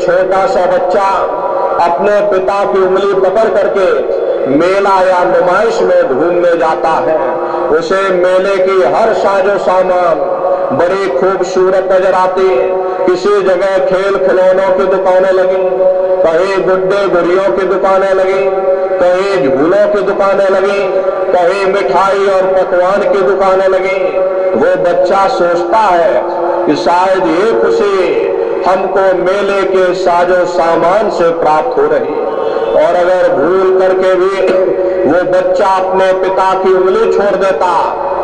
छोटा सा बच्चा अपने पिता की उंगली पकड़ करके मेला या नुमाइश में घूमने जाता है, उसे मेले की हर साजो सामान बड़ी खूबसूरत नजर आती है। किसी जगह खेल खिलौनों की दुकानें लगी, कहीं गुड्डे गुड़ियों की दुकानें लगी, कहीं झूलों की दुकानें लगी, कहीं मिठाई और पकवान की दुकानें लगी। वो बच्चा सोचता है कि शायद ये खुशी हमको मेले के साजो सामान से प्राप्त हो रही है। और अगर भूल करके भी वो बच्चा अपने पिता की उंगली छोड़ देता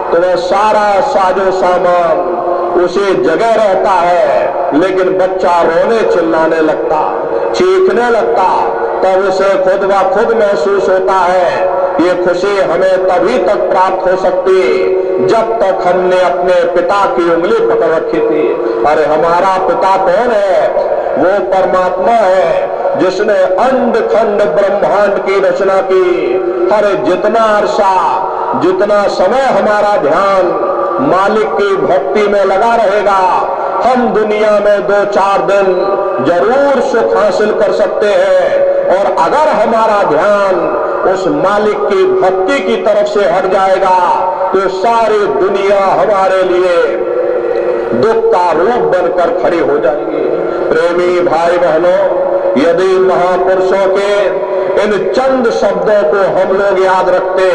तो वह सारा साजो सामान उसी जगह रहता है, लेकिन बच्चा रोने चिल्लाने लगता, चीखने लगता। तब उसे खुद ब खुद महसूस होता है ये खुशी हमें तभी तक प्राप्त हो सकती जब तक हमने अपने पिता की उंगली पकड़ रखी थी। अरे हमारा पिता कौन है? वो परमात्मा है जिसने अंड खंड ब्रह्मांड की रचना की। अरे जितना अरसा, जितना समय हमारा ध्यान मालिक की भक्ति में लगा रहेगा, हम दुनिया में 2-4 दिन जरूर सुख हासिल कर सकते हैं। और अगर हमारा ध्यान उस मालिक की भक्ति की तरफ से हट जाएगा तो सारी दुनिया हमारे लिए दुख का रूप बनकर खड़ी हो जाएगी। प्रेमी भाई बहनों, यदि महापुरुषों के इन चंद शब्दों को हम लोग याद रखते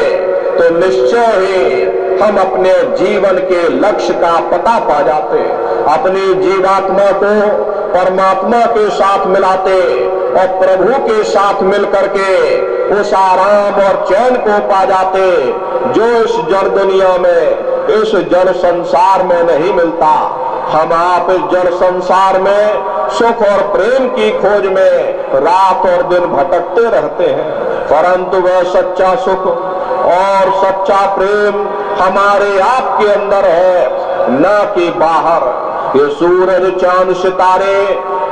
तो निश्चय ही हम अपने जीवन के लक्ष्य का पता पा जाते, अपनी जीवात्मा को परमात्मा के साथ मिलाते और प्रभु के साथ मिल करके उस आराम और चैन को पा जाते जो इस जड़ दुनिया में, इस जड़ संसार में नहीं मिलता। हम आप इस जड़ संसार में सुख और प्रेम की खोज में रात और दिन भटकते रहते हैं, परंतु वह सच्चा सुख और सच्चा प्रेम हमारे आप के अंदर है, न कि बाहर। ये सूरज चांद सितारे,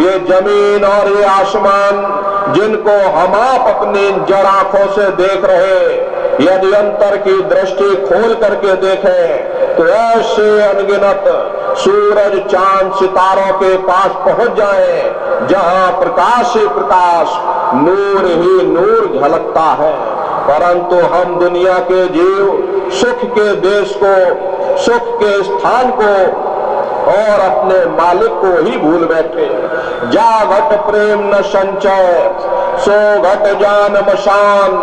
ये जमीन और ये आसमान जिनको हम आप अपनी जड़ आंखों से देख रहे, यदि अंतर की दृष्टि खोल करके देखें तो ऐसे अनगिनत सूरज चांद सितारों के पास पहुंच जाएं जहां प्रकाश ही प्रकाश, नूर ही नूर झलकता है। परंतु हम दुनिया के जीव सुख के देश को, सुख के स्थान को और अपने मालिक को ही भूल बैठे। जा घट प्रेम न संचय, सो घट जान मशान,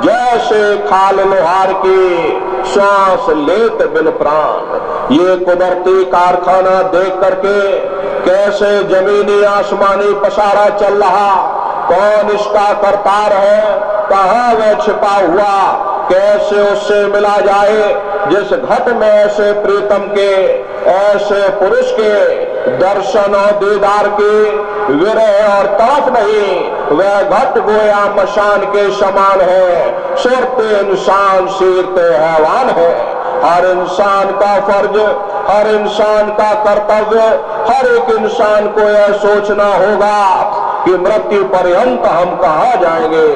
जैसे खाल लोहार की श्वास लेत बिन प्राण। ये कुदरती कारखाना देख करके कैसे जमीनी आसमानी पसारा चल रहा, कौन इसका करतार है, कहाँ वह छिपा हुआ, कैसे उससे मिला जाए जिस घट में ऐसे प्रीतम के, ऐसे पुरुष के दर्शन और दीदार की विरह और तड़प नहीं। वह घट गोया मशान के समान है, सुरते इंसान सीरते हैवान है। हर इंसान का फर्ज, हर इंसान का कर्तव्य, हर एक इंसान को यह सोचना होगा कि मृत्यु पर्यंत हम कहाँ जाएंगे,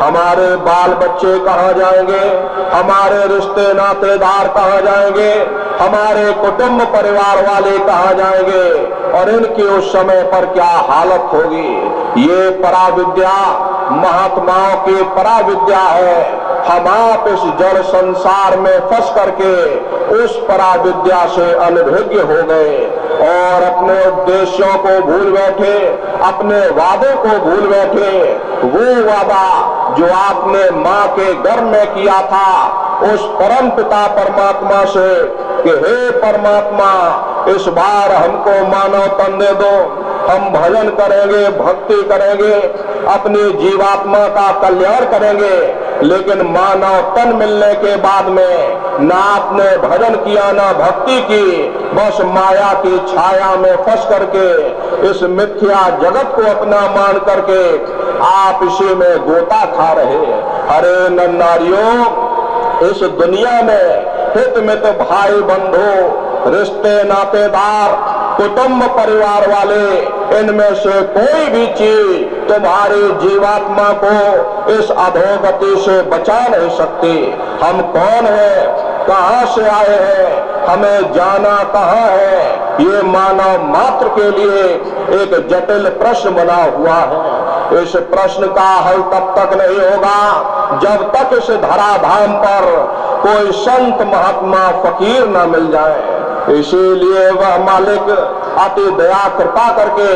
हमारे बाल बच्चे कहाँ जाएंगे, हमारे रिश्ते नातेदार कहाँ जाएंगे, हमारे कुटुंब परिवार वाले कहाँ जाएंगे और इनकी उस समय पर क्या हालत होगी। ये पराविद्या महात्माओं की पराविद्या है। हम आप इस जड़ संसार में फंस करके उस पराविद्या से अनभिज्ञ हो गए और अपने उद्देश्यों को भूल बैठे, अपने वादों को भूल बैठे। वो वादा जो आपने माँ के गर्भ में किया था उस परम पिता परमात्मा से कि हे परमात्मा, इस बार हमको मानव तन दे दो, हम भजन करेंगे, भक्ति करेंगे, अपनी जीवात्मा का कल्याण करेंगे। लेकिन मानव तन मिलने के बाद में ना आपने भजन किया ना भक्ति की, बस माया की छाया में फंस करके इस मिथ्या जगत को अपना मान करके आप इसी में गोता खा रहे। अरे नन्नारियों, इस दुनिया में हित मित भाई बंधु, रिश्ते नातेदार, कुटुंब परिवार वाले, इनमें से कोई भी चीज तुम्हारी जीवात्मा को इस अधोगति से बचा नहीं सकती। हम कौन है? कहां से आए हैं, हमें जाना कहां है, ये मानव मात्र के लिए एक जटिल प्रश्न बना हुआ है। इस प्रश्न का हल तब तक नहीं होगा जब तक इस धराधाम पर कोई संत महात्मा फकीर न मिल जाए। इसीलिए वह मालिक अति दया कृपा करके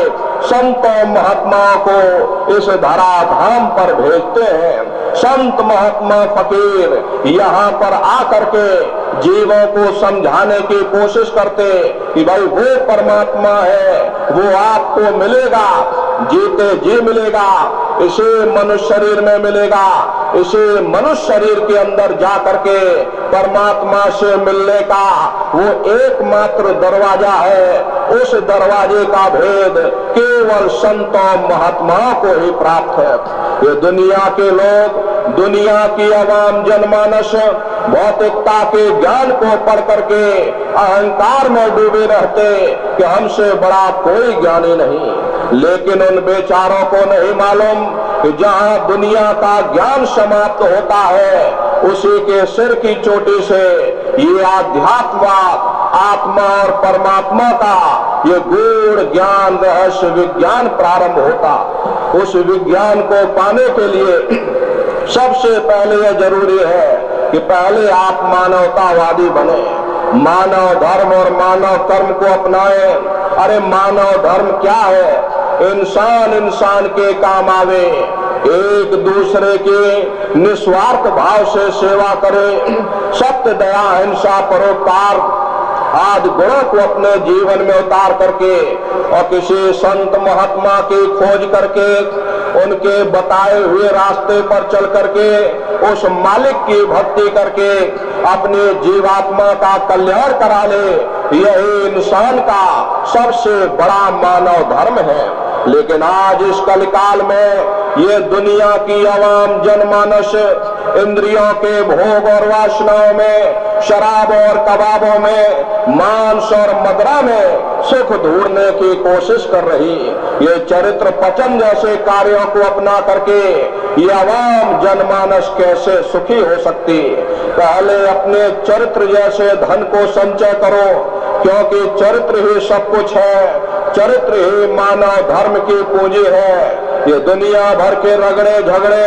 संतों महात्माओं को इस धराधाम पर भेजते हैं। संत महात्मा फकीर यहाँ पर आकर के जीवों को समझाने की कोशिश करते कि भाई वो परमात्मा है, वो आपको मिलेगा, जीते जी मिलेगा, इसे मनुष्य शरीर में मिलेगा, इसे मनुष्य शरीर के अंदर जा करके परमात्मा से मिलने का वो एकमात्र दरवाजा है। उस दरवाजे का भेद केवल संतों महात्माओं को ही प्राप्त है। ये दुनिया के लोग, दुनिया की आवाम जनमानस भौतिकता के ज्ञान को पढ़ करके अहंकार में डूबे रहते कि हमसे बड़ा कोई ज्ञानी नहीं। लेकिन उन बेचारों को नहीं मालूम कि जहां दुनिया का ज्ञान समाप्त होता है, उसी के सिर की चोटी से ये आध्यात्मवाद, आत्मा और परमात्मा का ये गूढ़ ज्ञान, रहस्य विज्ञान प्रारंभ होता। उस विज्ञान को पाने के लिए सबसे पहले यह जरूरी है कि पहले आप मानवतावादी बने, मानव धर्म और मानव कर्म को अपनाएं। अरे मानव धर्म क्या है? इंसान इंसान के काम आवे, एक दूसरे के निस्वार्थ भाव से सेवा करे, सत्य, दया, अहिंसा, परोपकार आदि गुणों को अपने जीवन में उतार करके और किसी संत महात्मा की खोज करके उनके बताए हुए रास्ते पर चल करके उस मालिक की भक्ति करके अपने जीवात्मा का कल्याण करा ले, यही इंसान का सबसे बड़ा मानव धर्म है। लेकिन आज इस कलिकाल में ये दुनिया की आवाम जनमानस इंद्रियों के भोग और वासनाओं में, शराब और कबाबों में, मांस और मदिरा में सुख ढूंढने की कोशिश कर रही। ये चरित्र पचन जैसे कार्यों को अपना करके ये आवाम जनमानस कैसे सुखी हो सकती? पहले अपने चरित्र जैसे धन को संचय करो, क्योंकि चरित्र ही सब कुछ है, चरित्र ही मानव धर्म की पूंजी है। ये दुनिया भर के रगड़े झगड़े,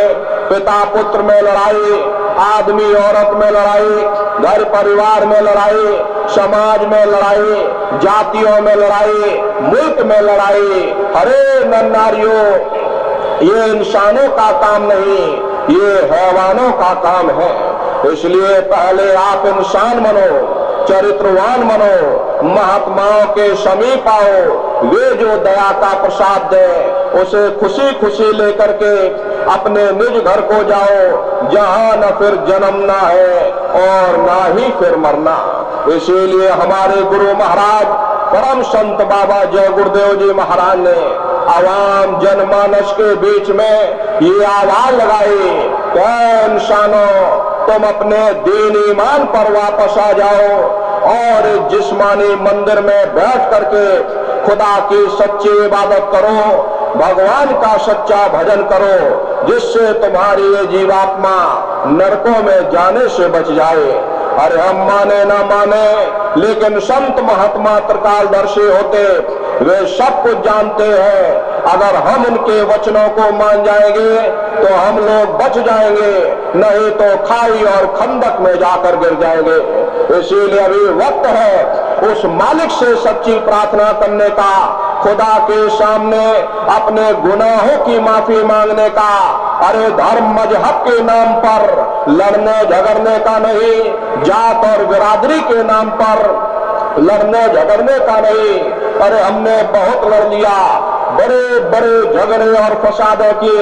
पिता पुत्र में लड़ाई, आदमी औरत में लड़ाई, घर परिवार में लड़ाई, समाज में लड़ाई, जातियों में लड़ाई, मुल्क में लड़ाई, हरे नन्नारियों, ये इंसानों का काम नहीं, ये हैवानों का काम है। इसलिए पहले आप इंसान बनो, चरित्रवान बनो, महात्माओं के समीप आओ, वे जो दया का प्रसाद दे उसे खुशी खुशी लेकर के अपने निज घर को जाओ, जहां न फिर जन्मना है और ना ही फिर मरना। इसीलिए हमारे गुरु महाराज परम संत बाबा जय गुरुदेव जी महाराज ने आवाम जनमानस के बीच में ये आवाज लगाई, क्या इंसानों, तुम अपने दीन ईमान पर वापस आ जाओ और जिस्मानी मंदिर में बैठ करके खुदा की सच्ची इबादत करो, भगवान का सच्चा भजन करो, जिससे तुम्हारी ये जीवात्मा नरकों में जाने से बच जाए। अरे हम माने ना माने, लेकिन संत महात्मा त्रिकालदर्शी होते, वे सब कुछ जानते हैं। अगर हम उनके वचनों को मान जाएंगे तो हम लोग बच जाएंगे, नहीं तो खाई और खंदक में जाकर गिर जाएंगे। इसीलिए अभी वक्त है उस मालिक से सच्ची प्रार्थना करने का, खुदा के सामने अपने गुनाहों की माफी मांगने का। अरे धर्म मजहब के नाम पर लड़ने झगड़ने का नहीं, जात और बिरादरी के नाम पर लड़ने झगड़ने का नहीं। अरे हमने बहुत लड़ लिया, बड़े बड़े झगड़े और फसादों की,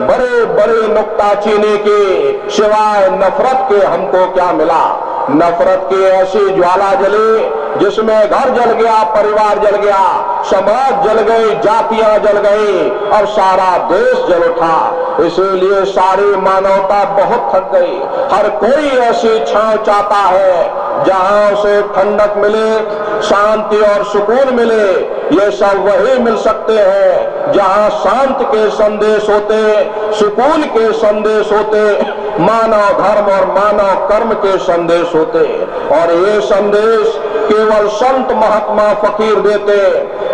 बड़े बड़े नुक्ताचीनी की, सिवाय नफरत के हमको क्या मिला? नफरत की ऐसी ज्वाला जली जिसमें घर जल गया, परिवार जल गया, समाज जल गई, जातियां जल गई और सारा देश जल उठा। इसीलिए सारी मानवता बहुत थक गई। हर कोई ऐसी छांव चाहता है जहां उसे ठंडक मिले, शांति और सुकून मिले। ये सब वही मिल सकते हैं जहां शांत के संदेश होते, सुकून के संदेश होते, मानव धर्म और मानव कर्म के संदेश होते। और ये संदेश केवल संत महात्मा फकीर देते,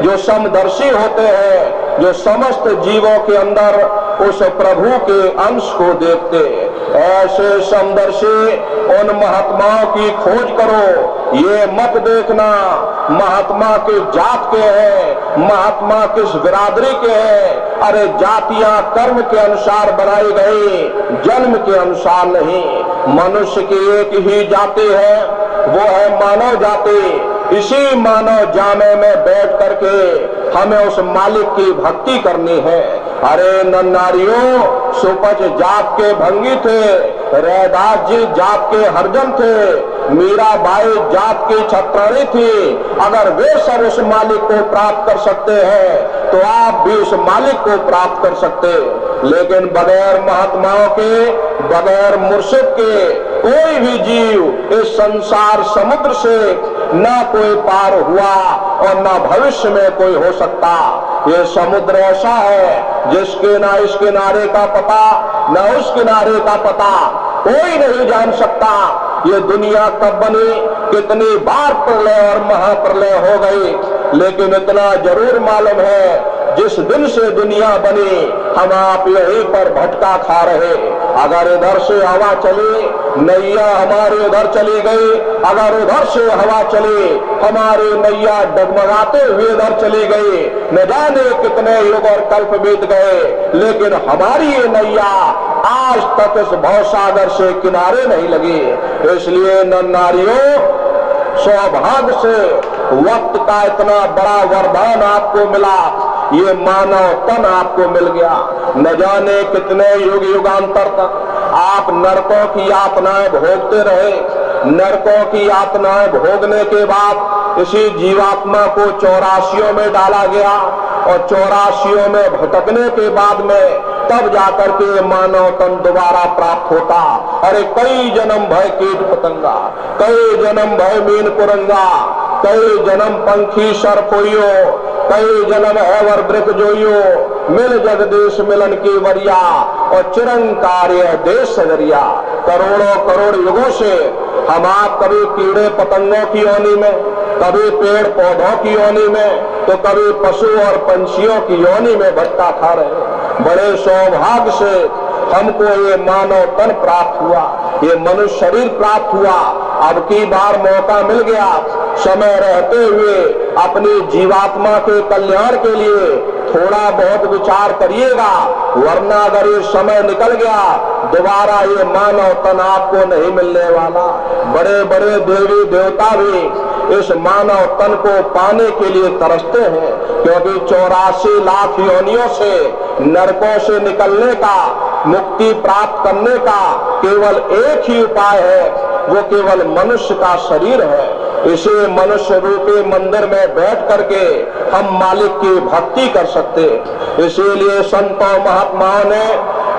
जो समदर्शी होते हैं, जो समस्त जीवों के अंदर उस प्रभु के अंश को देखते। ऐसे समदर्शी उन महात्माओं की खोज करो। ये मत देखना महात्मा किस जात के हैं, महात्मा किस बिरादरी के हैं। अरे जातियां कर्म के अनुसार बनाई गई, जन्म के अनुसार नहीं। मनुष्य की एक ही जाति है, वो है मानव जाति। इसी मानव जामे में बैठ करके हमें उस मालिक की भक्ति करनी है। अरे नन्नारियों, सुपच जात के भंगी थे, रैदास जी जात के हरजन थे, मीराबाई जात की छत्राणी थी। अगर वे सब उस मालिक को प्राप्त कर सकते हैं तो आप भी उस मालिक को प्राप्त कर सकते। लेकिन बगैर महात्माओं के, बगैर मुर्शिद के कोई भी जीव इस संसार समुद्र से न कोई पार हुआ और न भविष्य में कोई हो सकता। ये समुद्र ऐसा है जिसके ना इस किनारे का पता, न उस किनारे का पता कोई नहीं जान सकता। ये दुनिया कब बनी, कितनी बार प्रलय और महाप्रलय हो गई, लेकिन इतना जरूर मालूम है जिस दिन से दुनिया बनी हम आप यहीं पर भटका खा रहे। अगर इधर से हवा चली, नैया हमारे उधर चली गई, अगर उधर से हवा चली, हमारी नैया डगमगाते हुए इधर चली गई। न जाने कितने युग और कल्प बीत गए, लेकिन हमारी ये नैया आज तक इस भवसागर से किनारे नहीं लगी। इसलिए नन्नारियों, सौभाग्य से वक्त का इतना बड़ा वरदान आपको मिला, ये मानव तन आपको मिल गया। न जाने कितने युग युगांतर तक आप नरकों की यातनाएं भोगते रहे। नरकों की यातनाएं भोगने के बाद इसी जीवात्मा को 84 में डाला गया और 84 में भटकने के बाद में तब जाकर के मानव तन दोबारा प्राप्त होता। अरे कई जन्म भय कीट पतंगा, कई जन्म भय मीन कुरंगा, कई जन्म पंखी सरफोइयो, कई जन्म हैवर वृक जोइयो, मिल जगदीश मिलन की वरिया और चिरंकार्य देश सजरिया। करोड़ों करोड़ युगों से हम आप कभी कीड़े पतंगों की योनि में, कभी पेड़ पौधों की योनि में, तो कभी पशु और पंछियों की योनि में भटका खा रहे। बड़े सौभाग्य से हमको ये मानव तन प्राप्त हुआ, ये मनुष्य शरीर प्राप्त हुआ। अब की बार मौका मिल गया, समय रहते हुए अपनी जीवात्मा के कल्याण के लिए थोड़ा बहुत विचार करिएगा, वरना अगर ये समय निकल गया दोबारा ये मानव तन आपको नहीं मिलने वाला। बड़े बड़े देवी देवता भी इस मानव तन को पाने के लिए तरसते हैं, क्योंकि 84 लाख योनियों से नरकों से निकलने का, मुक्ति प्राप्त करने का केवल एक ही उपाय है, वो केवल मनुष्य का शरीर है। इसे मनुष्य रूपी मंदिर में बैठ करके हम मालिक की भक्ति कर सकते। इसीलिए संतों महात्माओं ने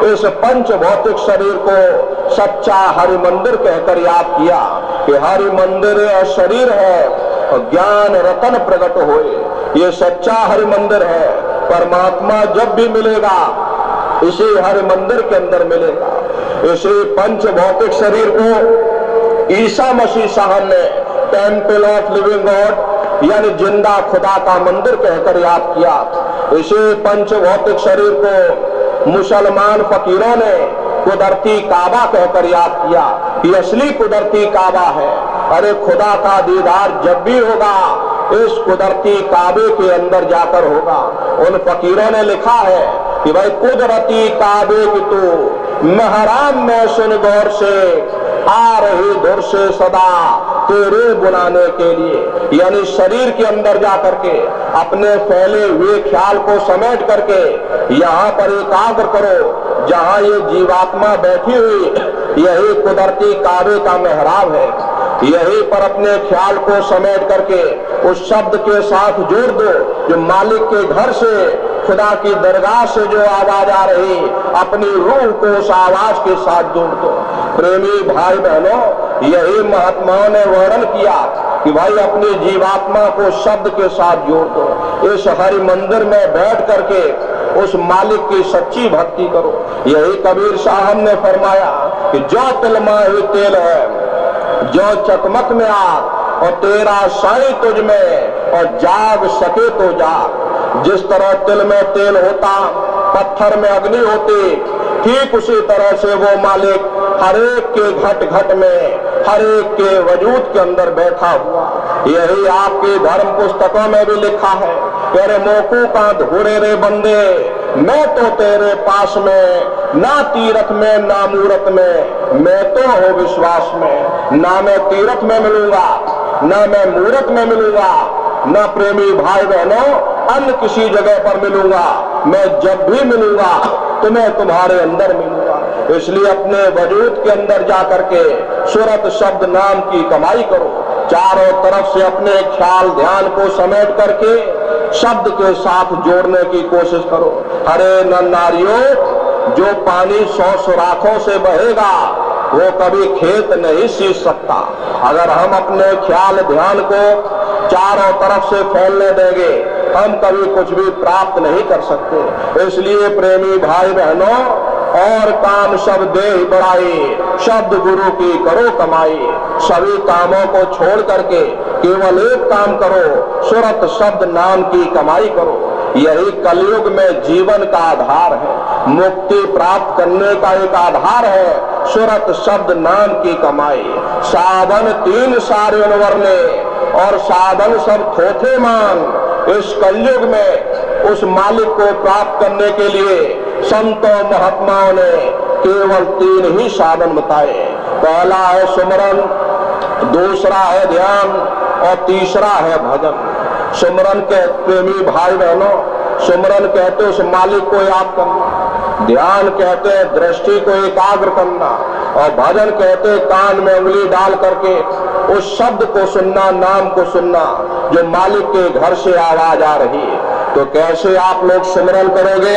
इस पंच भौतिक शरीर को सच्चा हरि मंदिर कहकर याद किया कि हरि मंदिर शरीर है और ज्ञान रतन प्रकट होए। ये सच्चा हरि मंदिर है। परमात्मा जब भी मिलेगा इसी हरि मंदिर के अंदर मिलेगा। इसी पंच भौतिक शरीर को ईसा मसीह साहब ने टेम्पल ऑफ लिविंग गॉड यानी जिंदा खुदा का मंदिर कहकर याद किया। इसी पंच भौतिक शरीर को मुसलमान फकीरों ने कुदरती काबा कहकर याद किया। ये असली कुदरती काबा है। अरे खुदा का दीदार जब भी होगा इस कुदरती काबे के अंदर जाकर होगा। उन फकीरों ने लिखा है कि भाई कुदरती काबे की तू महराम में सुन गौर से, आ रही धुर से सदा तेरे बुलाने के लिए। यानी शरीर के अंदर जाकर के अपने फैले हुए ख्याल को समेट करके यहाँ पर एकाग्र करो। जहाँ ये जीवात्मा बैठी हुई यही कुदरती काबे का मेहराब है। यहीं पर अपने ख्याल को समेट करके उस शब्द के साथ जोड़ दो जो मालिक के घर से, खुदा की दरगाह से जो आवाज आ रही, अपनी रूह को उस आवाज के साथ जोड़ दो। प्रेमी भाई बहनों, यही महात्माओं ने वर्णन किया कि भाई अपनी जीवात्मा को शब्द के साथ जोड़ दो। इस हरि मंदिर में बैठ करके उस मालिक की सच्ची भक्ति करो। यही कबीर साहब ने फरमाया कि जो तिलमा ही तेल है, जो चकमक में आग, और तेरा साई तुझ में, और जाग सके तो जाग। जिस तरह तिल में तेल होता, पत्थर में अग्नि होती, ठीक उसी तरह से वो मालिक हर एक के घट घट में, हर एक के वजूद के अंदर बैठा हुआ। यही आपके धर्म पुस्तकों में भी लिखा है, तेरे मोकू का धोरे रे बंदे, मैं तो तेरे पास में, ना तीरथ में ना मूरत में, मैं तो हो विश्वास में। ना मैं तीरथ में मिलूंगा, ना मैं मूरत में मिलूंगा, ना प्रेमी भाई बहनों अन्य किसी जगह पर मिलूंगा। मैं जब भी मिलूंगा तो मैं तुम्हारे अंदर मिलूंगा। इसलिए अपने वजूद के अंदर जाकर के सूरत शब्द नाम की कमाई करो। चारों तरफ से अपने ख्याल ध्यान को समेट करके शब्द के साथ जोड़ने की कोशिश करो। हरे नर नारियों, जो पानी 100 सुराखों से बहेगा वो कभी खेत नहीं सींच सकता। अगर हम अपने ख्याल ध्यान को चारों तरफ से फैलने देंगे, हम कभी कुछ भी प्राप्त नहीं कर सकते। इसलिए प्रेमी भाई बहनों, और काम सब दे बढ़ाई, शब्द गुरु की करो कमाई। सभी कामों को छोड़ करके केवल एक काम करो, सूरत शब्द नाम की कमाई करो। यही कलयुग में जीवन का आधार है, मुक्ति प्राप्त करने का एक आधार है सूरत शब्द नाम की कमाई। साधन 3 सारे वरने, और साधन सब थोथे मान। इस कलयुग में उस मालिक को प्राप्त करने के लिए संतों महात्माओं ने केवल 3 ही साधन बताए। पहला है सुमरन, दूसरा है ध्यान, और तीसरा है भजन। सुमरन के प्रेमी भाई बहनों, सुमरन कहते उस मालिक को याद करना, ध्यान कहते हैं दृष्टि को एकाग्र करना, और भजन कहते कान में उंगली डाल करके उस शब्द को सुनना, नाम को सुनना जो मालिक के घर से आवाज आ रही है। तो कैसे आप लोग सुमरन करोगे,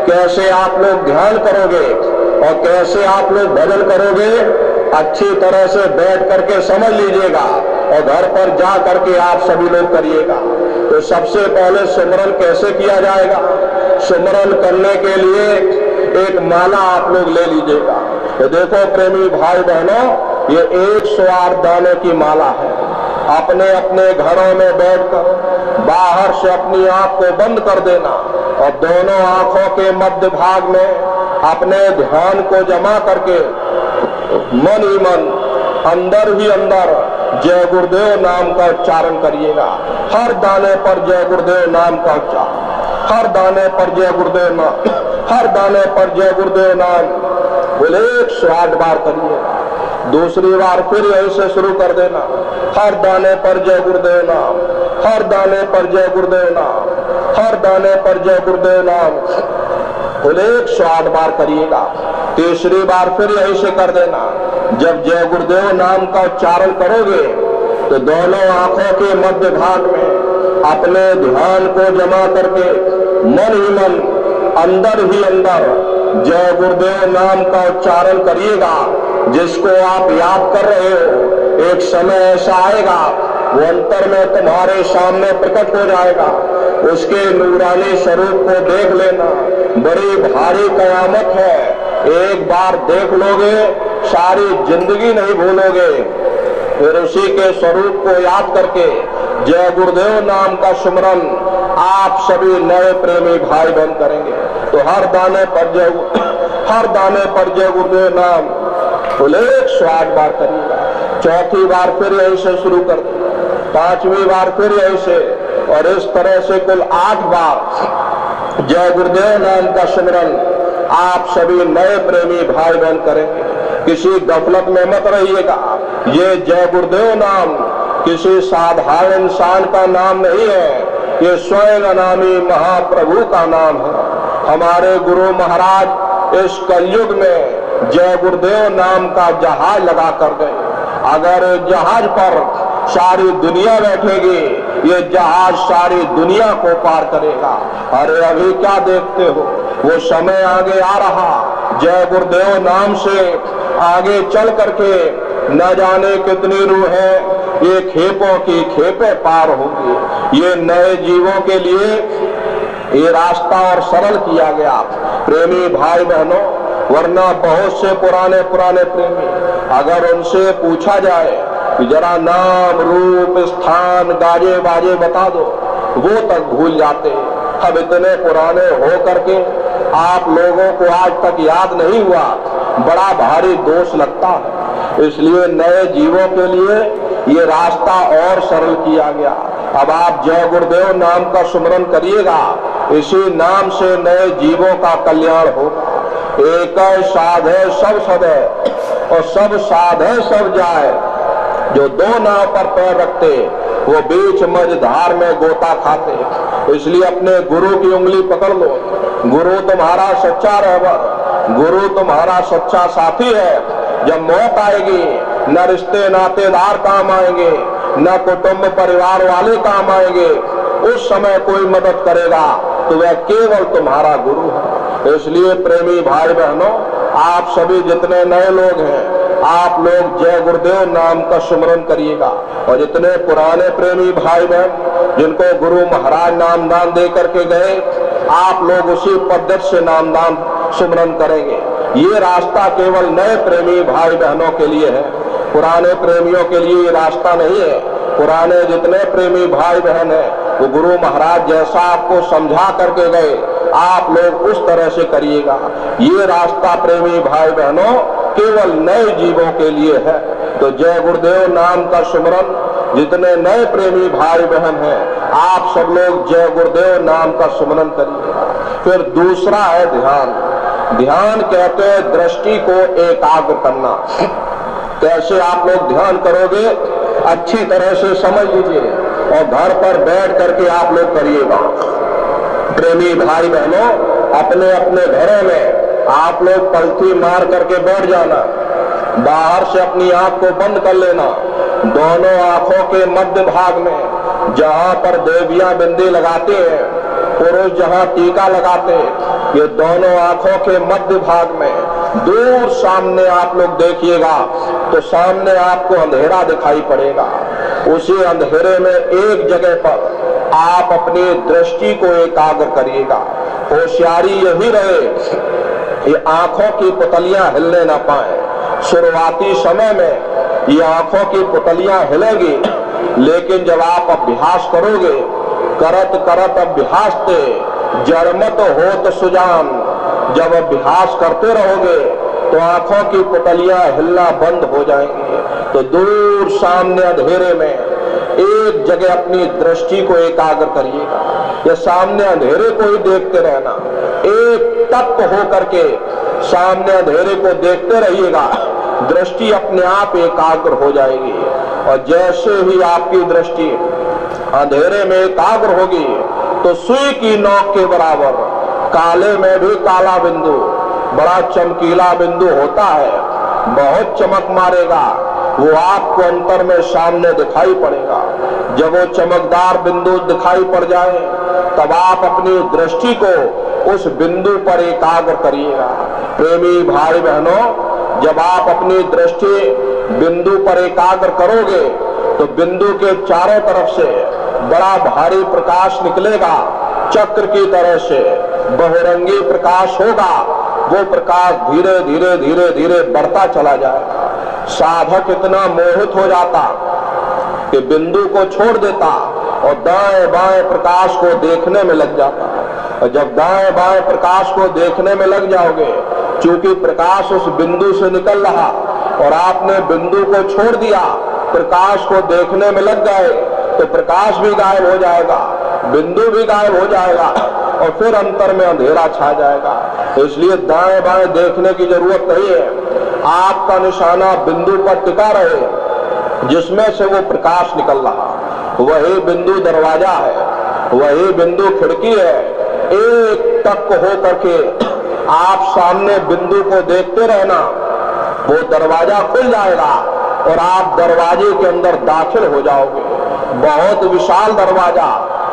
कैसे आप लोग ध्यान करोगे, और कैसे आप लोग भजन करोगे, अच्छी तरह से बैठ करके समझ लीजिएगा, और घर पर जा करके आप सभी लोग करिएगा। तो सबसे पहले सुमरन कैसे किया जाएगा? सुमरन करने के लिए एक माला आप लोग ले लीजिएगा। तो देखो प्रेमी भाई बहनों, ये 108 दाने की माला है। अपने अपने घरों में बैठकर बाहर से अपनी आंख को बंद कर देना, और दोनों आंखों के मध्य भाग में अपने ध्यान को जमा करके मन ही मन, अंदर ही अंदर जय गुरुदेव नाम का उच्चारण करिएगा। हर दाने पर जय गुरुदेव नाम का उच्चारण, हर दाने पर जय गुरुदेव नाम, हर दाने पर जय गुरुदेव नाम बोले 108 बार करिएगा। दूसरी बार फिर यहीं से शुरू कर देना, हर दाने पर जय गुरुदेव नाम, हर दाने पर जय गुरुदेव नाम, हर दाने पर जय गुरुदेव नाम बोले 108 बार करिएगा। तीसरी बार फिर यहीं से कर देना। जब जय गुरुदेव नाम का उच्चारण करोगे तो दोनों आंखों के मध्य भाग में अपने ध्यान को जमा करके मन ही मन, अंदर ही अंदर जय गुरुदेव नाम का उच्चारण करिएगा। जिसको आप याद कर रहे हो, एक समय ऐसा आएगा वो अंतर में तुम्हारे सामने प्रकट हो जाएगा। उसके नूरानी स्वरूप को देख लेना, बड़ी भारी कयामत है। एक बार देख लोगे सारी जिंदगी नहीं भूलोगे। फिर उसी के स्वरूप को याद करके जय गुरुदेव नाम का सुमरन आप सभी नए प्रेमी भाई बहन करेंगे। तो हर दाने पर जय गुरुदेव नाम बोले 108 बार करिएगा। चौथी बार फिर यहीं से शुरू कर दो, पांचवी बार फिर यहीं से, और इस तरह से कुल 8 बार जय गुरुदेव नाम का सुमरन आप सभी नए प्रेमी भाई बहन करेंगे। किसी गफलत में मत रहिएगा। ये जय गुरुदेव नाम किसी साधारण इंसान का नाम नहीं है, ये स्वयं अनामी महाप्रभु का नाम है। हमारे गुरु महाराज इस कलयुग में जय गुरुदेव नाम का जहाज लगा कर गए। अगर जहाज पर सारी दुनिया बैठेगी, ये जहाज सारी दुनिया को पार करेगा। अरे अभी क्या देखते हो, वो समय आगे आ रहा। जय गुरुदेव नाम से आगे चल करके न जाने कितनी रूहें ये खेपों की खेपे पार होंगी। ये नए जीवों के लिए ये रास्ता और सरल किया गया प्रेमी भाई बहनों। वरना बहुत से पुराने प्रेमी अगर उनसे पूछा जाए कि जरा नाम रूप स्थान गाजे बाजे बता दो, वो तक भूल जाते। अब इतने पुराने हो करके आप लोगों को आज तक याद नहीं हुआ, बड़ा भारी दोष लगता है। इसलिए नए जीवों के लिए ये रास्ता और सरल किया गया। अब आप जय गुरुदेव नाम का सुमरन करिएगा, इसी नाम से नए जीवों का कल्याण होगा। एक साधे सब सदे और सब साधे सब जाए। जो दो नाव पर पैर रखते वो बीच मझधार में गोता खाते। इसलिए अपने गुरु की उंगली पकड़ लो। गुरु तुम्हारा सच्चा रहबर, गुरु तुम्हारा सच्चा साथी है। जब मौत आएगी न रिश्ते नातेदार काम आएंगे, न कुटुंब परिवार वाले काम आएंगे। उस समय कोई मदद करेगा तो वह केवल तुम्हारा गुरु है। इसलिए प्रेमी भाई बहनों, आप सभी जितने नए लोग हैं, आप लोग जय गुरुदेव नाम का सुमरन करिएगा। और जितने पुराने प्रेमी भाई बहन जिनको गुरु महाराज नामदान दे करके गए, आप लोग उसी पद्धति से नामदान सुमरन करेंगे। ये रास्ता केवल नए प्रेमी भाई बहनों के लिए है, पुराने प्रेमियों के लिए ये रास्ता नहीं है। पुराने जितने प्रेमी भाई बहन हैं वो गुरु महाराज जैसा आपको समझा करके गए, आप लोग उस तरह से करिएगा। ये रास्ता प्रेमी भाई बहनों केवल नए जीवों के लिए है। तो जय गुरुदेव नाम का सुमरन जितने नए प्रेमी भाई बहन हैं, आप सब लोग जय गुरुदेव नाम का सुमरन करिएगा। फिर दूसरा है ध्यान। ध्यान कहते हैं दृष्टि को एकाग्र करना। कैसे आप लोग ध्यान करोगे, अच्छी तरह से समझ लीजिए और घर पर बैठ करके आप लोग करिएगा। प्रेमी भाई बहनों, अपने अपने घरों में आप लोग पलथी मार करके बैठ जाना। बाहर से अपनी आंख को बंद कर लेना। दोनों आंखों के मध्य भाग में जहां पर देवियां बिंदी लगाते हैं, पुरुष जहां टीका लगाते हैं, ये दोनों आंखों के मध्य भाग में दूर सामने आप लोग देखिएगा तो सामने आपको अंधेरा दिखाई पड़ेगा। उसी अंधेरे में एक जगह पर आप अपनी दृष्टि को एकाग्र करिएगा। होशियारी यही रहे ये आंखों की पुतलियां हिलने ना पाए। शुरुआती समय में ये आंखों की पुतलियां हिलेगी, लेकिन जब आप अभ्यास करोगे, करत करत अभ्यास ते जड़मत होत सुजान, जब अभ्यास करते रहोगे तो आंखों की पुतलियां हिलना बंद हो जाएंगी। तो दूर सामने अंधेरे में एक जगह अपनी दृष्टि को एकाग्र करिएगा। या सामने अंधेरे को ही देखते रहना, एक तत्व हो करके सामने अंधेरे को देखते रहिएगा, दृष्टि अपने आप एकाग्र हो जाएगी। और जैसे ही आपकी दृष्टि अंधेरे में एकाग्र होगी तो सुई की नोक के बराबर काले में भी काला बिंदु, बड़ा चमकीला बिंदु होता है, बहुत चमक मारेगा, वो आपको अंतर में सामने दिखाई पड़ेगा। जब वो चमकदार बिंदु दिखाई पड़ जाए तब आप अपनी दृष्टि को उस बिंदु पर एकाग्र करिएगा। प्रेमी भाई बहनों, जब आप अपनी दृष्टि बिंदु पर एकाग्र करोगे तो बिंदु के चारों तरफ से बड़ा भारी प्रकाश निकलेगा, चक्र की तरह से बहुरंगी प्रकाश होगा। वो प्रकाश धीरे धीरे धीरे धीरे बढ़ता चला जाएगा। साधक इतना मोहित हो जाता कि बिंदु को छोड़ देता और दाएं बाएं प्रकाश को देखने में लग जाता। और जब दाएं बाएं प्रकाश को देखने में लग जाओगे, चूंकि प्रकाश उस बिंदु से निकल रहा और आपने बिंदु को छोड़ दिया, प्रकाश को देखने में लग गए, तो प्रकाश भी गायब हो जाएगा, बिंदु भी गायब हो जाएगा और फिर अंतर में अंधेरा छा जाएगा। इसलिए दाएं बाएं देखने की जरूरत नहीं है। आपका निशाना बिंदु पर टिका रहे जिसमें से वो प्रकाश निकल रहा, वही बिंदु दरवाजा है, वही बिंदु खिड़की है। एक तक हो करके आप सामने बिंदु को देखते रहना, वो दरवाजा खुल जाएगा और आप दरवाजे के अंदर दाखिल हो जाओगे। बहुत विशाल दरवाजा,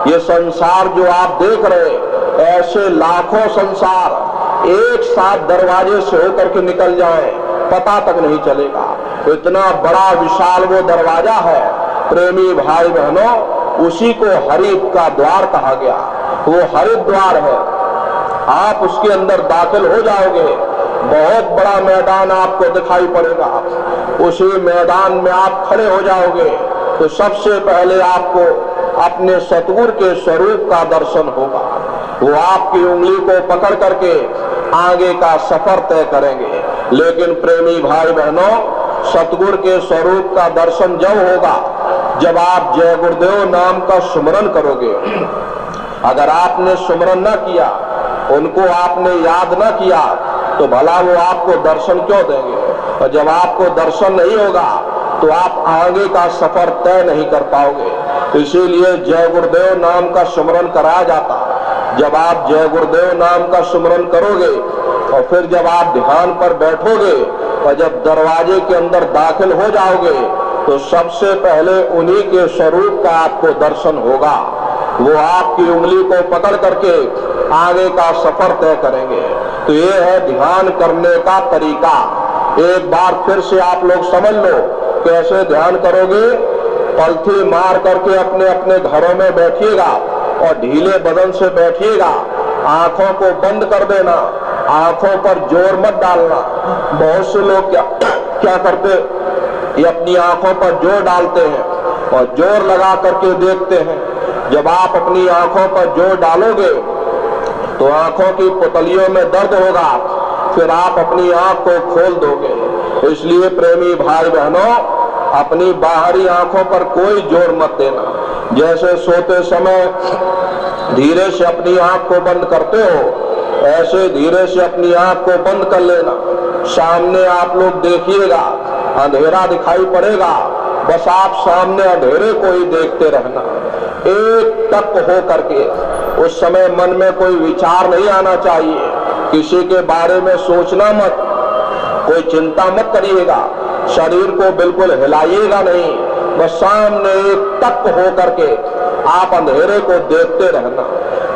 ये संसार जो आप देख रहे, ऐसे लाखों संसार एक साथ दरवाजे से होकर के निकल जाएं, पता तक नहीं चलेगा। इतना बड़ा विशाल वो दरवाजा है। प्रेमी भाई बहनों, उसी को हरित का द्वार कहा गया। वो हरित द्वार है। आप उसके अंदर दाखिल हो जाओगे, बहुत बड़ा मैदान आपको दिखाई पड़ेगा। उसी मैदान में आप खड़े हो जाओगे तो सबसे पहले आपको अपने सतगुरु के स्वरूप का दर्शन होगा। वो आपकी उंगली को पकड़ करके आगे का सफर तय करेंगे। लेकिन प्रेमी भाई बहनों, सतगुरु के स्वरूप का दर्शन जब होगा जब आप जय गुरुदेव नाम का सुमरन करोगे। अगर आपने सुमरन न किया, उनको आपने याद न किया, तो भला वो आपको दर्शन क्यों देंगे? और जब आपको दर्शन नहीं होगा तो आप आगे का सफर तय नहीं कर पाओगे। इसीलिए जय गुरुदेव नाम का सुमरन कराया जाता। जब आप जय गुरुदेव नाम का सुमरन करोगे और फिर जब आप ध्यान पर बैठोगे और जब दरवाजे के अंदर दाखिल हो जाओगे तो सबसे पहले उन्हीं के स्वरूप का आपको दर्शन होगा। वो आपकी उंगली को पकड़ करके आगे का सफर तय करेंगे। तो ये है ध्यान करने का तरीका। एक बार फिर से आप लोग समझ लो कैसे ध्यान करोगे। पलथी मार करके अपने अपने घरों में बैठिएगा और ढीले बदन से बैठिएगा। आंखों को बंद कर देना, आंखों पर जोर मत डालना। बहुत से लोग क्या करते, ये अपनी आंखों पर जोर डालते हैं और जोर लगा करके देखते हैं। जब आप अपनी आंखों पर जोर डालोगे तो आंखों की पुतलियों में दर्द होगा, फिर आप अपनी आंख को खोल दोगे। इसलिए प्रेमी भाई बहनों, अपनी बाहरी आंखों पर कोई जोर मत देना। जैसे सोते समय धीरे से अपनी आंख को बंद करते हो, ऐसे धीरे से अपनी आंख को बंद कर लेना। सामने आप लोग देखिएगा, अंधेरा दिखाई पड़ेगा, बस आप सामने अंधेरे को ही देखते रहना। एक टक हो करके उस समय मन में कोई विचार नहीं आना चाहिए। किसी के बारे में सोचना मत, कोई चिंता मत करिएगा, शरीर को बिल्कुल हिलाइएगा नहीं। बस सामने एक टक हो करके आप अंधेरे को देखते रहना।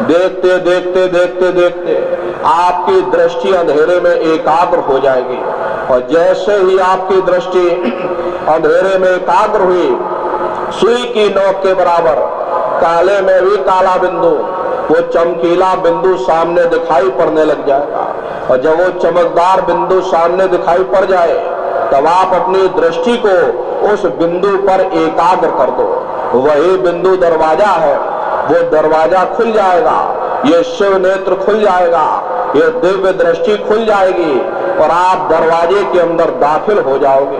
देखते देखते देखते देखते आपकी दृष्टि अंधेरे में एकाग्र हो जाएगी। और जैसे ही आपकी दृष्टि अंधेरे में एकाग्र हुई, सुई की नोक के बराबर काले में भी काला बिंदु, वो चमकीला बिंदु सामने दिखाई पड़ने लग जाएगा। और जब वो चमकदार बिंदु सामने दिखाई पड़ जाए तब आप अपनी दृष्टि को उस बिंदु पर एकाग्र कर दो। वही बिंदु दरवाजा है, वो दरवाजा खुल जाएगा, ये शिव नेत्र खुल जाएगा, ये दिव्य दृष्टि खुल जाएगी और आप दरवाजे के अंदर दाखिल हो जाओगे।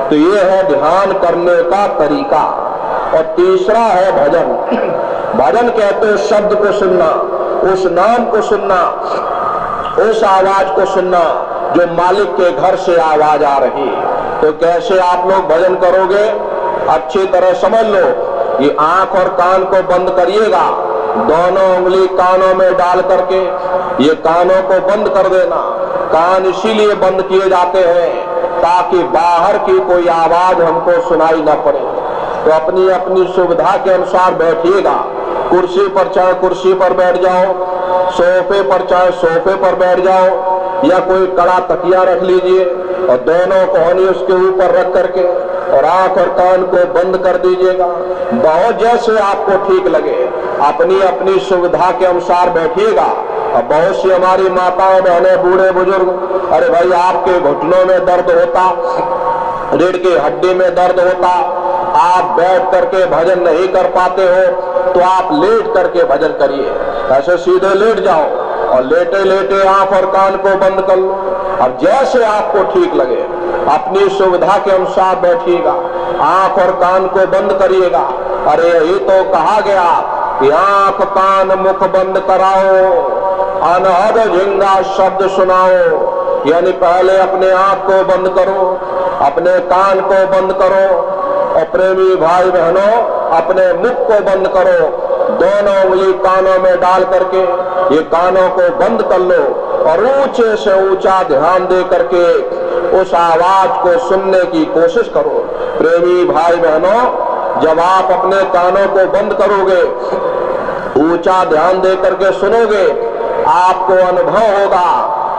तो ये है ध्यान करने का तरीका। और तीसरा है भजन। भजन कहते हैं शब्द को सुनना, उस नाम को सुनना, उस आवाज को सुनना जो मालिक के घर से आवाज आ रही। तो कैसे आप लोग भजन करोगे? अच्छी तरह समझ लो। ये आंख और कान को बंद करिएगा, दोनों उंगली कानों में डाल करके ये कानों को बंद कर देना। कान इसीलिए बंद किए जाते हैं ताकि बाहर की कोई आवाज हमको सुनाई न पड़े। तो अपनी अपनी सुविधा के अनुसार बैठिएगा। कुर्सी पर चाहे कुर्सी पर बैठ जाओ, सोफे पर चाहे सोफे पर बैठ जाओ, या कोई कड़ा तकिया रख लीजिए और दोनों कोहनी उसके ऊपर रख करके और आंख और कान को बंद कर दीजिएगा। बहुत जैसे आपको ठीक लगे अपनी अपनी सुविधा के अनुसार बैठिएगा। और बहुत सी हमारी माताएं बहनें बूढ़े बुजुर्ग, अरे भाई आपके घुटनों में दर्द होता, रीढ़ की हड्डी में दर्द होता, आप बैठ करके भजन नहीं कर पाते हो तो आप लेट करके भजन करिए। ऐसे सीधे लेट जाओ और लेटे लेटे आंख और कान को बंद कर लो। अब जैसे आपको ठीक लगे अपनी सुविधा के अनुसार बैठिएगा, आंख और कान को बंद करिएगा। अरे यही तो कहा गया कि आंख कान मुख बंद कराओ, अनहद झिंगा शब्द सुनाओ। यानी पहले अपने आंख को बंद करो, अपने कान को बंद करो और प्रेमी भाई बहनों अपने मुख को बंद करो। दोनों उंगली कानों में डाल करके ये कानों को बंद कर लो और ऊंचे से ऊंचा ध्यान दे करके उस आवाज को सुनने की कोशिश करो। प्रेमी भाई बहनों, जब आप अपने कानों को बंद करोगे, ऊंचा ध्यान दे करके सुनोगे, आपको अनुभव होगा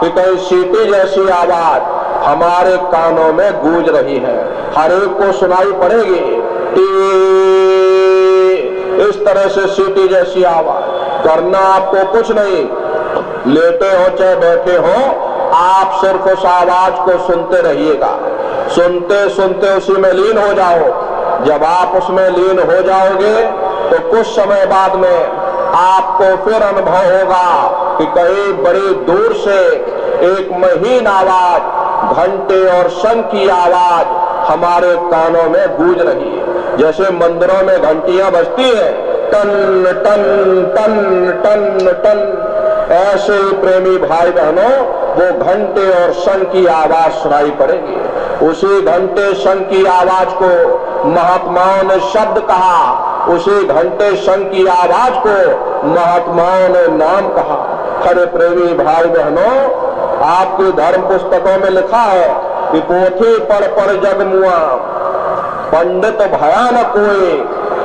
कि कहीं सीटी जैसी आवाज हमारे कानों में गूंज रही है। हर एक को सुनाई पड़ेगी। इस तरह से सीटी जैसी आवाज करना आपको कुछ नहीं, लेटे हो चाहे बैठे हो, आप सिर्फ उस आवाज को सुनते रहिएगा, सुनते सुनते उसी में लीन हो जाओ। जब आप उसमें लीन हो जाओगे तो कुछ समय बाद में आपको फिर अनुभव होगा कि कहीं बड़ी दूर से एक महीन आवाज, घंटे और शंख की आवाज हमारे कानों में गूंज रही है। जैसे मंदिरों में घंटियां बजती है, टन टन टन टन टन, ऐसे ही प्रेमी भाई बहनों वो घंटे और शंख की आवाज सुनाई पड़ेगी। उसी घंटे शंख की आवाज को महात्माओं ने शब्द कहा, उसी घंटे शंख की आवाज को महात्माओं ने नाम कहा। खरे प्रेमी भाई बहनों, आपके धर्म पुस्तकों में लिखा है कि पोथी पढ़ जग मुआ, पंडित भयानक हुए,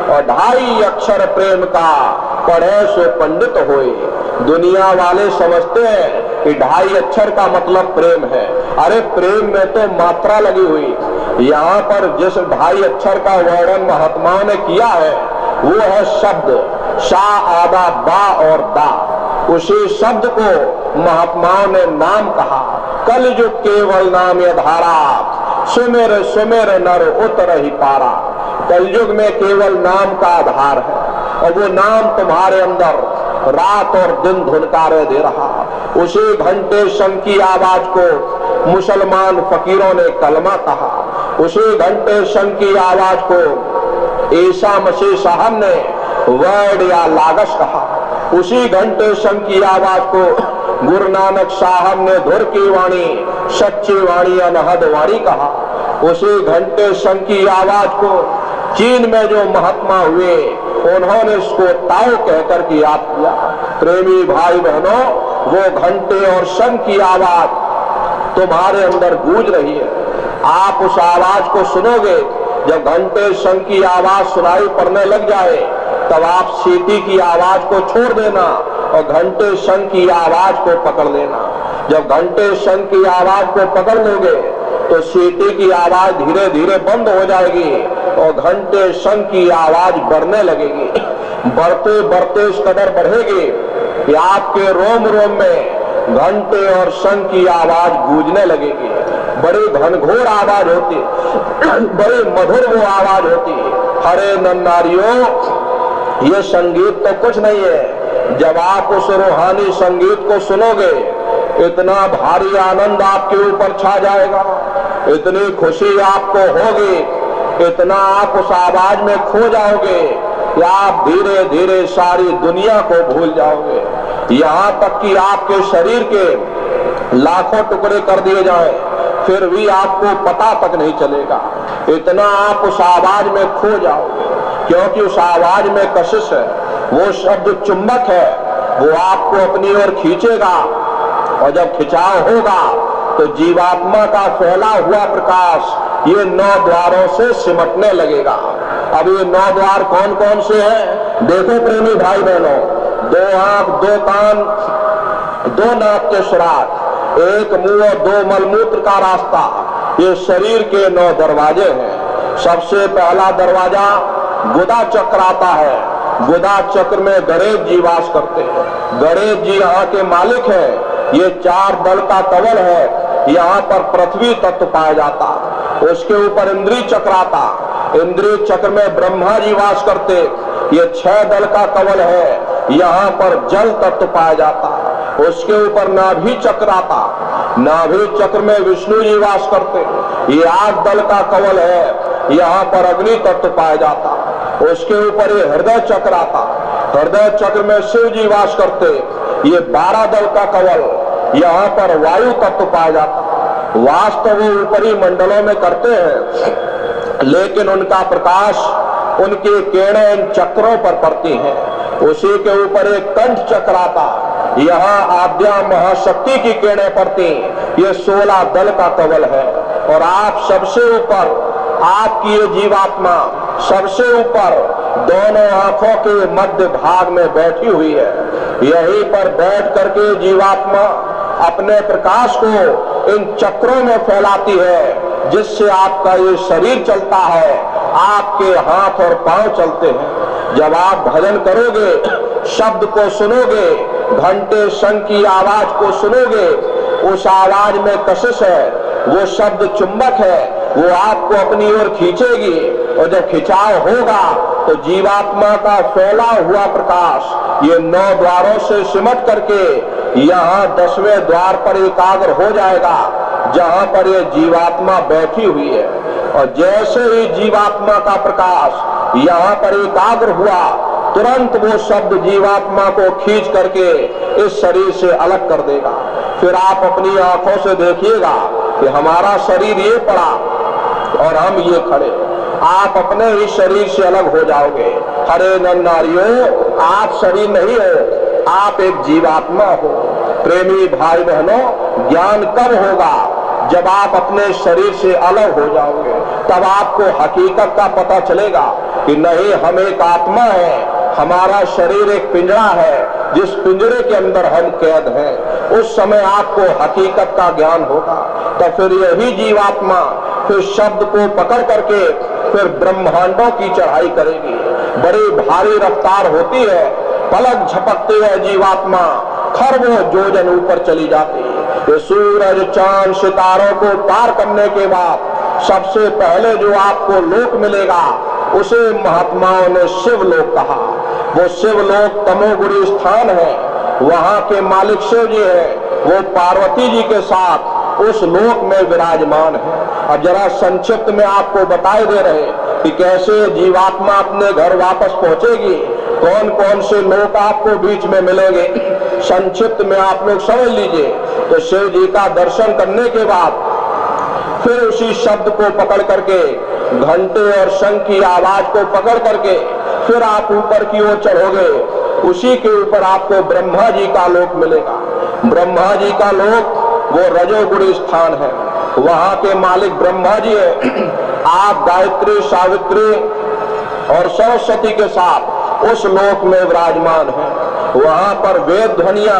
और 2.5 अक्षर प्रेम का पढ़े सो पंडित होए। दुनिया वाले समझते हैं कि 2.5 अक्षर का मतलब प्रेम है। अरे प्रेम में तो मात्रा लगी हुई। यहाँ पर जिस 2.5 अक्षर का वर्णन महात्माओं ने किया है वो है शब्द शा, आदा, बा और दा। उसी शब्द को महात्माओं ने नाम कहा। कलयुग केवल नाम ये धारा, सुमेर सुमेर नर उतर ही पारा। कलयुग में केवल नाम का आधार है, और वो नाम तुम्हारे अंदर रात और दिन धुनकारे दे रहा। उसी घंटे शंख की आवाज को मुसलमान फकीरों ने कलमा कहा। उसी घंटे शंख की आवाज को ईसा मसीह साहब ने वर्ड या लागस कहा। उसी घंटे शंख की आवाज को गुरु नानक साहब ने धुर की वाणी, सच्ची वाणी, अनहद वाणी कहा। उसी घंटे शंख की आवाज को चीन में जो महात्मा हुए उन्होंने इसको ताओ कहकर के याद किया। प्रेमी भाई बहनों, वो घंटे और शंख की आवाज तुम्हारे अंदर गूंज रही है। आप उस आवाज को सुनोगे। जब घंटे शंख की आवाज सुनाई पड़ने लग जाए तब आप सीटी की आवाज को छोड़ देना और घंटे शंख की आवाज को पकड़ लेना। जब घंटे शंख की आवाज को पकड़ लोगे तो सीटी की आवाज धीरे धीरे बंद हो जाएगी और घंटे शंख की आवाज बढ़ने लगेगी। बढ़ते बढ़ते इस कदर बढ़ेगी कि आपके रोम रोम में घंटे और शंख की आवाज गूंजने लगेगी। बड़ी घनघोर आवाज होती, बड़ी मधुर वो आवाज होती। हरे नन्नारियों, ये संगीत तो कुछ नहीं है। जब आप उस रूहानी संगीत को सुनोगे इतना भारी आनंद आपके ऊपर छा जाएगा, इतनी खुशी आपको होगी, इतना आप उस आवाज में खो जाओगे कि आप धीरे धीरे सारी दुनिया को भूल जाओगे। यहाँ तक कि आपके शरीर के लाखों टुकड़े कर दिए जाएं, फिर भी आपको पता तक नहीं चलेगा। इतना आप उस आवाज में खो जाओगे, क्योंकि उस आवाज में कशिश है। वो शब्द चुंबक है, वो आपको अपनी ओर खींचेगा, और जब खिंचाव होगा तो जीवात्मा का फैला हुआ प्रकाश ये 9 द्वारों से सिमटने लगेगा। अब ये 9 द्वार कौन कौन से हैं? देखो प्रेमी भाई बहनों, 2 आंख, 2 कान, 2 नाक के सुराख, 1 मुंह और 2 मलमूत्र का रास्ता, ये शरीर के 9 दरवाजे हैं। सबसे पहला दरवाजा गुदा चक्र आता है। गुदा चक्र में गणेश जी वास करते हैं। गणेश जी यहाँ के मालिक हैं। ये 4 दल का कवल है। यहाँ पर पृथ्वी तत्व पाया जाता, उसके ऊपर इंद्रिय चक्र आता। इंद्रिय चक्र में ब्रह्मा जी वास करते। ये 6 दल का कवल है। यहाँ पर जल तत्व पाया जाता, उसके ऊपर नाभि चक्र आता। नाभि चक्र में विष्णु जी वास करते। ये 8 दल का कवल है। यहाँ पर अग्नि तत्व पाया जाता, उसके ऊपर ये हृदय चक्र आता। हृदय चक्र में शिव जी वास करते। ये 12 दल का कवल, यहाँ पर वायु तत्व पाया जाता। वास तो वो ऊपरी मंडलों में करते हैं, लेकिन उनका प्रकाश, उनकी किरणें इन चक्रों पर पड़ती हैं। उसी के ऊपर एक कंठ चक्र आता, यहाँ आद्या महाशक्ति की किरणें पड़ती। ये 16 दल का कवल है। और आप सबसे ऊपर, आपकी ये जीवात्मा सबसे ऊपर दोनों आंखों के मध्य भाग में बैठी हुई है। यहीं पर बैठ करके जीवात्मा अपने प्रकाश को इन चक्रों में फैलाती है, जिससे आपका ये शरीर चलता है आपके हाथ और पांव चलते हैं। जब आप भजन करोगे, शब्द को सुनोगे, घंटे शंख की आवाज को सुनोगे, उस आवाज में कशिश है, वो शब्द चुंबक है, वो आपको अपनी ओर खींचेगी। और जब खिंचाव होगा तो जीवात्मा का फैला हुआ प्रकाश ये 9 द्वारों से सिमट करके यहाँ 10वें द्वार पर एकाग्र हो जाएगा, जहां पर ये जीवात्मा बैठी हुई है। और जैसे ही जीवात्मा का प्रकाश यहाँ पर एकाग्र हुआ, तुरंत वो शब्द जीवात्मा को खींच करके इस शरीर से अलग कर देगा। फिर आप अपनी आंखों से देखिएगा कि हमारा शरीर ये पड़ा और हम ये खड़े। आप अपने ही शरीर से अलग हो जाओगे। हरे नर नारियों, आप शरीर नहीं हो, आप एक जीवात्मा हो। प्रेमी भाई बहनों, ज्ञान कब होगा? जब आप अपने शरीर से अलग हो जाओगे, तब आपको हकीकत का पता चलेगा कि नहीं, हम एक आत्मा है, हमारा शरीर एक पिंजरा है, जिस पिंजरे के अंदर हम कैद हैं। उस समय आपको हकीकत का ज्ञान होगा। तो फिर यही जीवात्मा फिर शब्द को पकड़ करके फिर ब्रह्मांडों की चढ़ाई करेगी। बड़ी भारी रफ्तार होती है, पलक झपकती है जीवात्मा, खरबों योजन ऊपर चली जाती है। ये सूरज चांद सितारों को पार करने के बाद सबसे पहले जो आपको लोक मिलेगा, उसे महात्माओं ने शिवलोक कहा। वो शिवलोक तमोगुणी स्थान है, वहां के मालिक शिव जी है, वो पार्वती जी के साथ उस लोक में विराजमान है। अब जरा संक्षिप्त में आपको बताए दे रहे कि कैसे जीवात्मा अपने घर वापस पहुंचेगी, कौन कौन से लोक आपको बीच में मिलेंगे, संक्षिप्त में आप लोग समझ लीजिए। तो शिव जी का दर्शन करने के बाद फिर उसी शब्द को पकड़ करके, घंटे और शंख की आवाज को पकड़ करके फिर आप ऊपर की ओर चढ़ोगे। उसी के ऊपर आपको ब्रह्मा जी का लोक मिलेगा। ब्रह्मा जी का लोक वो रजोगुणी स्थान है, वहां के मालिक ब्रह्मा जी है। आप गायत्री, सावित्री और सरस्वती के साथ उस लोक में विराजमान है। वहां पर वेद ध्वनियां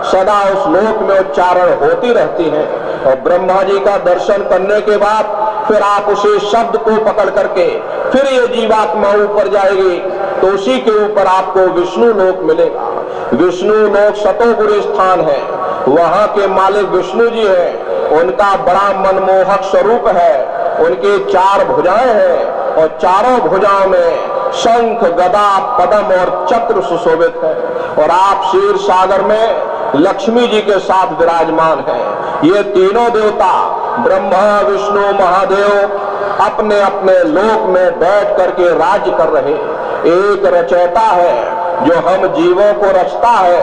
सदा उस लोक में उच्चारण होती रहती हैं। और ब्रह्मा जी का दर्शन करने के बाद फिर आप उसी शब्द को पकड़ करके फिर ये जीवात्मा ऊपर जाएगी, तो उसी के ऊपर आपको विष्णु लोक मिलेगा। विष्णु लोक सतोगुणी स्थान है, वहां के मालिक विष्णु जी हैं। उनका बड़ा मनमोहक स्वरूप है, उनके 4 भुजाएं हैं और चारों भुजाओं में शंख, गदा, पद्म और चक्र सुशोभित है। और आप क्षीर सागर में लक्ष्मी जी के साथ विराजमान हैं। ये तीनों देवता ब्रह्मा, विष्णु, महादेव अपने अपने लोक में बैठ करके राज्य कर रहे। एक रचयिता है जो हम जीवों को रचता है,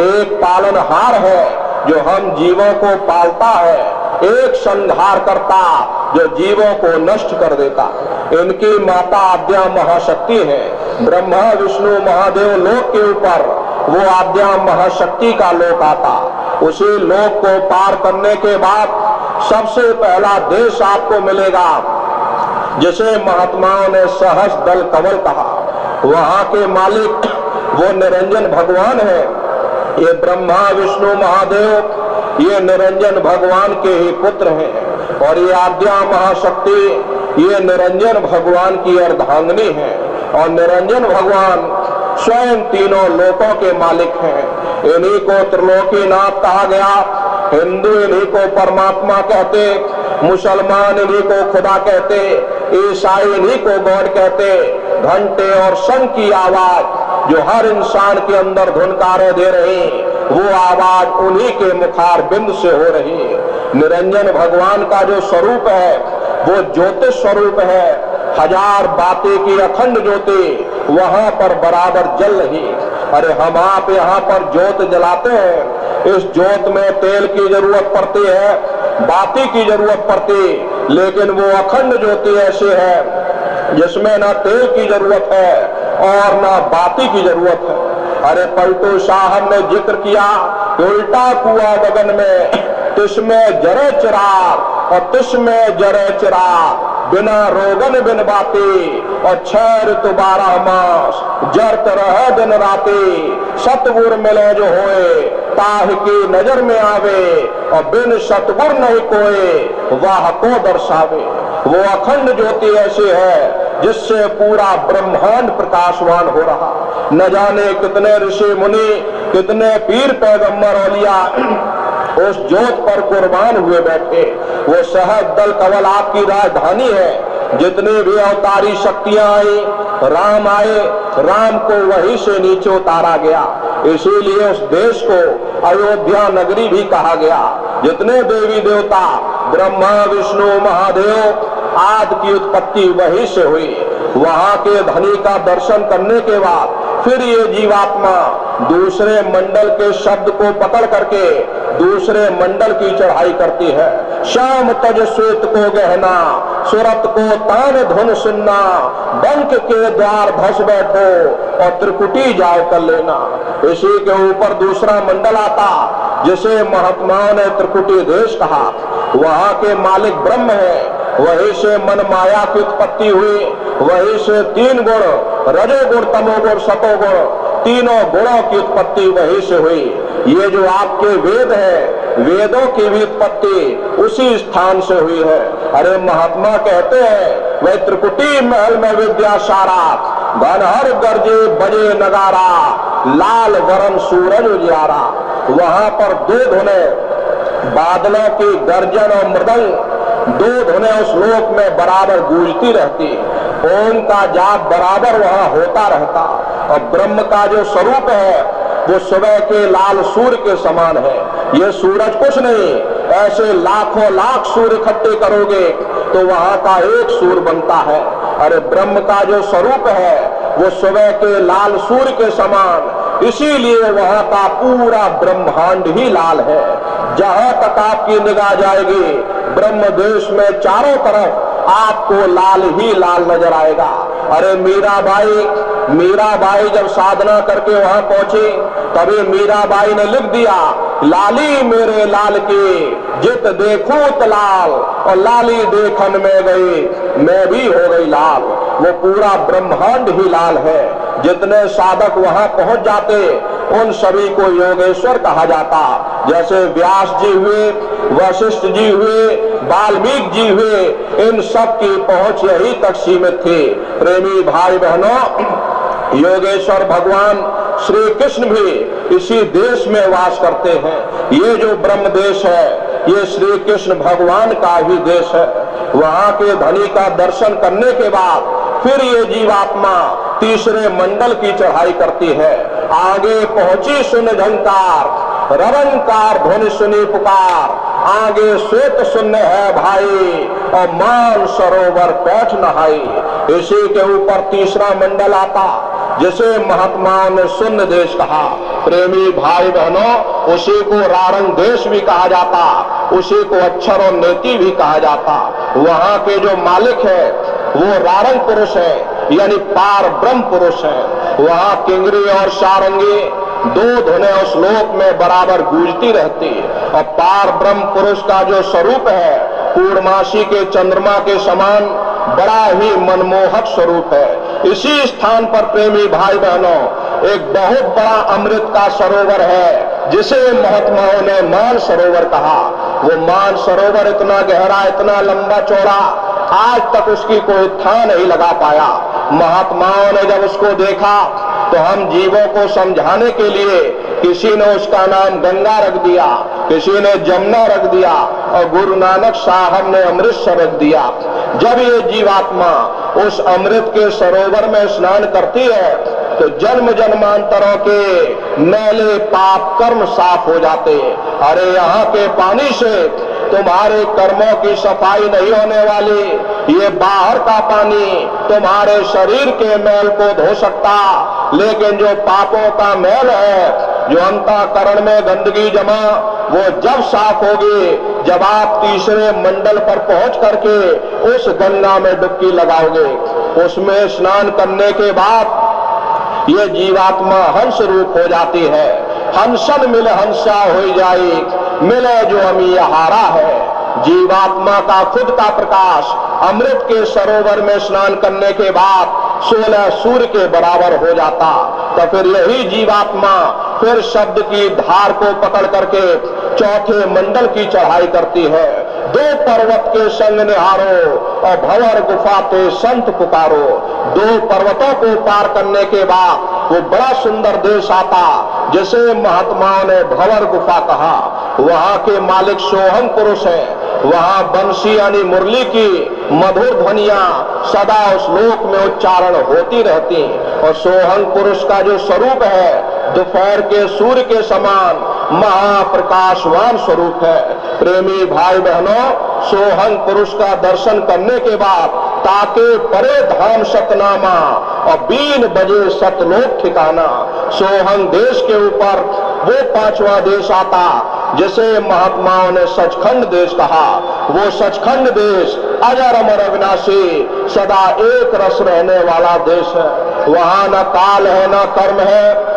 एक पालनहार है जो हम जीवों को पालता है, एक संहार करता जो जीवों को नष्ट कर देता। इनकी माता आद्या महाशक्ति है। ब्रह्मा, विष्णु, महादेव लोक के ऊपर वो आद्या महाशक्ति का लोक आता। उसी लोक को पार करने के बाद सबसे पहला देश आपको मिलेगा, जिसे महात्माओं ने सहस दल कमल कहा। वहां के मालिक वो निरंजन भगवान है। ये ब्रह्मा, विष्णु, महादेव ये निरंजन भगवान के ही पुत्र हैं। और ये आद्या महाशक्ति ये निरंजन भगवान की अर्धांगिनी है। और निरंजन भगवान स्वयं तीनों लोकों के मालिक हैं। इन्हीं को त्रिलोकीनाथ कहा गया। हिंदू इन्हीं को परमात्मा कहते, मुसलमान इन्हीं को खुदा कहते, ईसाई इन्हीं को गॉड कहते। घंटे और शंख की आवाज जो हर इंसान के अंदर धुनकारे दे रही, वो आवाज उन्हीं के मुखार बिंद से हो रही। निरंजन भगवान का जो स्वरूप है वो ज्योतिष स्वरूप है। 1000 बातें की अखंड ज्योति वहां पर बराबर जल रही। अरे हम आप यहाँ पर ज्योत जलाते हैं, इस ज्योत में तेल की जरूरत पड़ती है, बाती की जरूरत पड़ती, लेकिन वो अखंड ज्योति ऐसी है जिसमें ना तेल की जरूरत है और ना बाती की जरूरत है। अरे पलटू साहब ने जिक्र किया, उल्टा कुआ गगन में, तिसमें जरे चिराग और तिसमें जरे चिराग, बिना रोगन बिन बाती और 6 ऋतु 12 मास, जरत रहे दिन राती, सतगुर मिले जो होए, ताह की नजर में आवे और बिन सतगुर नहीं कोई, वाह को दर्शावे। वो अखंड ज्योति ऐसी है जिससे पूरा ब्रह्मांड प्रकाशवान हो रहा। न जाने कितने ऋषि मुनि, कितने पीर पैगंबर औलिया उस ज्योत पर कुर्बान हुए बैठे। वो सहज दल कवल आपकी राजधानी है। जितनी भी अवतारी शक्तियां आई, राम आए, राम को वहीं से नीचे उतारा गया। इसीलिए उस देश को अयोध्या नगरी भी कहा गया। जितने देवी देवता, ब्रह्मा विष्णु महादेव आदि की उत्पत्ति वहीं से हुई। वहां के धनी का दर्शन करने के बाद फिर ये जीवात्मा दूसरे मंडल के शब्द को पकड़ करके दूसरे मंडल की चढ़ाई करती है। श्याम तज श्वेत को गहना, सुरत को तान धुन सुनना, बंक के द्वार धस बैठो और त्रिकुटी जाओ कर लेना। इसी के ऊपर दूसरा मंडल आता जिसे महात्माओं ने त्रिकुटी देश कहा। वहां के मालिक ब्रह्म है। वहीं से मन माया की उत्पत्ति हुई। वहीं से तीन गुण, रजोगुण तमोगुण सतोगुण, तीनों गुणों की उत्पत्ति वहीं से हुई। ये जो आपके वेद है, वेदों की भी उत्पत्ति उसी स्थान से हुई है। अरे महात्मा कहते हैं वह त्रिकुटी महल में विद्या सारा, घनहर गरजे बजे नगारा, लाल वरण सूरज उजियारा। वहां पर दो धुने, बादलों की गर्जन और मृदंग, दो धुने उस लोक में बराबर गूंजती रहती। ओम का जाप बराबर वहां होता रहता। और ब्रह्म का जो स्वरूप है वो सुबह के लाल सूर्य के समान है। ये सूरज कुछ नहीं, ऐसे लाखों लाख सूर्य इकट्ठे करोगे तो वहां का एक सूर्य बनता है। अरे ब्रह्म का जो स्वरूप है वो सुबह के लाल सूर्य के समान, इसीलिए वहां का पूरा ब्रह्मांड ही लाल है। जहां तक आपकी निगाह जाएगी ब्रह्म देश में चारों तरफ आपको लाल ही लाल नजर आएगा। अरे मीराबाई जब साधना करके वहां पहुंची तभी मीराबाई ने लिख दिया, लाली मेरे लाल की जित देखूं त लाल, और लाली देखन में गई मैं भी हो गई लाल। वो पूरा ब्रह्मांड ही लाल है। जितने साधक वहां पहुंच जाते उन सभी को योगेश्वर कहा जाता। जैसे व्यास जी हुए, वशिष्ठ जी हुए, वाल्मीकि जी हुए, इन सब की पहुंच यही तक सीमित थी। प्रेमी भाई बहनों, योगेश्वर भगवान श्री कृष्ण भी इसी देश में वास करते हैं। ये जो ब्रह्म देश है ये श्री कृष्ण भगवान का ही देश है। वहां के धनी का दर्शन करने के बाद फिर ये जीवात्मा तीसरे मंडल की चढ़ाई करती है। आगे पहुंची सुन झंकार, रवंकार ध्वनि सुनी पुकार, आगे श्वेत शून्य है भाई और मान सरोवर पैठ नहाई। इसी के ऊपर तीसरा मंडल आता जिसे महात्माओं ने शून्य देश कहा। प्रेमी भाई बहनों, उसी को रारंग देश भी कहा जाता, उसी को अक्षर और नेति भी कहा जाता। वहां के जो मालिक है वो रारंग पुरुष है, यानी पार ब्रह्म पुरुष है। वहां किंगरी और सारंगी दो धुने उस लोक में बराबर गूंजती रहती। और पार ब्रह्म पुरुष का जो स्वरूप है पूर्णमासी के चंद्रमा के समान बड़ा ही मनमोहक स्वरूप है। इसी स्थान पर प्रेमी भाई बहनों एक बहुत बड़ा अमृत का सरोवर है जिसे महात्माओं ने मान सरोवर कहा। वो मान सरोवर इतना गहरा, इतना लंबा चौड़ा, आज तक उसकी कोई था नहीं लगा पाया। महात्माओं ने जब उसको देखा तो हम जीवों को समझाने के लिए किसी ने उसका नाम गंगा रख दिया, किसी ने जमुना रख दिया और गुरु नानक साहब ने अमृतसर रख दिया। जब ये जीवात्मा उस अमृत के सरोवर में स्नान करती है तो जन्म जन्मांतरों के मैले पाप कर्म साफ हो जाते। अरे यहाँ के पानी से तुम्हारे कर्मों की सफाई नहीं होने वाली, ये बाहर का पानी तुम्हारे शरीर के मैल को धो सकता, लेकिन जो पापों का मैल है, जो अंतःकरण में गंदगी जमा, वो जब साफ होगी जब आप तीसरे मंडल पर पहुंच करके उस गंगा में डुबकी लगाओगे। उसमें स्नान करने के बाद ये जीवात्मा हंस रूप हो जाती है। हंसन मिल हंसा हो जाए, मिले जो अमी हारा है। जीवात्मा का खुद का प्रकाश अमृत के सरोवर में स्नान करने के बाद 16 सूर्य के बराबर हो जाता। तो फिर यही जीवात्मा फिर शब्द की धार को पकड़ करके चौथे मंडल की चढ़ाई करती है। दो पर्वत के संग निहारो और भंवर गुफा पे संत पुकारो। दो पर्वतों को पार करने के बाद वो बड़ा सुंदर देश आता जिसे महात्माओं ने भंवर गुफा कहा। वहां के मालिक सोहम पुरुष है। वहां बंसी यानी मुरली की मधुर ध्वनियां सदा उस लोक में उच्चारण होती रहती। और सोहम पुरुष का जो स्वरूप है दोपहर के सूर्य के समान महाप्रकाशवान स्वरूप है। प्रेमी भाई बहनों, सोहम पुरुष का दर्शन करने के बाद ताके परे धाम सतनामा और 3 बजे सतलोक ठिकाना। सोहम देश के ऊपर वो 5वां देश आता जिसे महात्माओं ने सचखंड देश कहा। वो सचखंड देश अजर अमर अविनाशी सदा एक रस रहने वाला देश है। वहां न काल है, न कर्म है,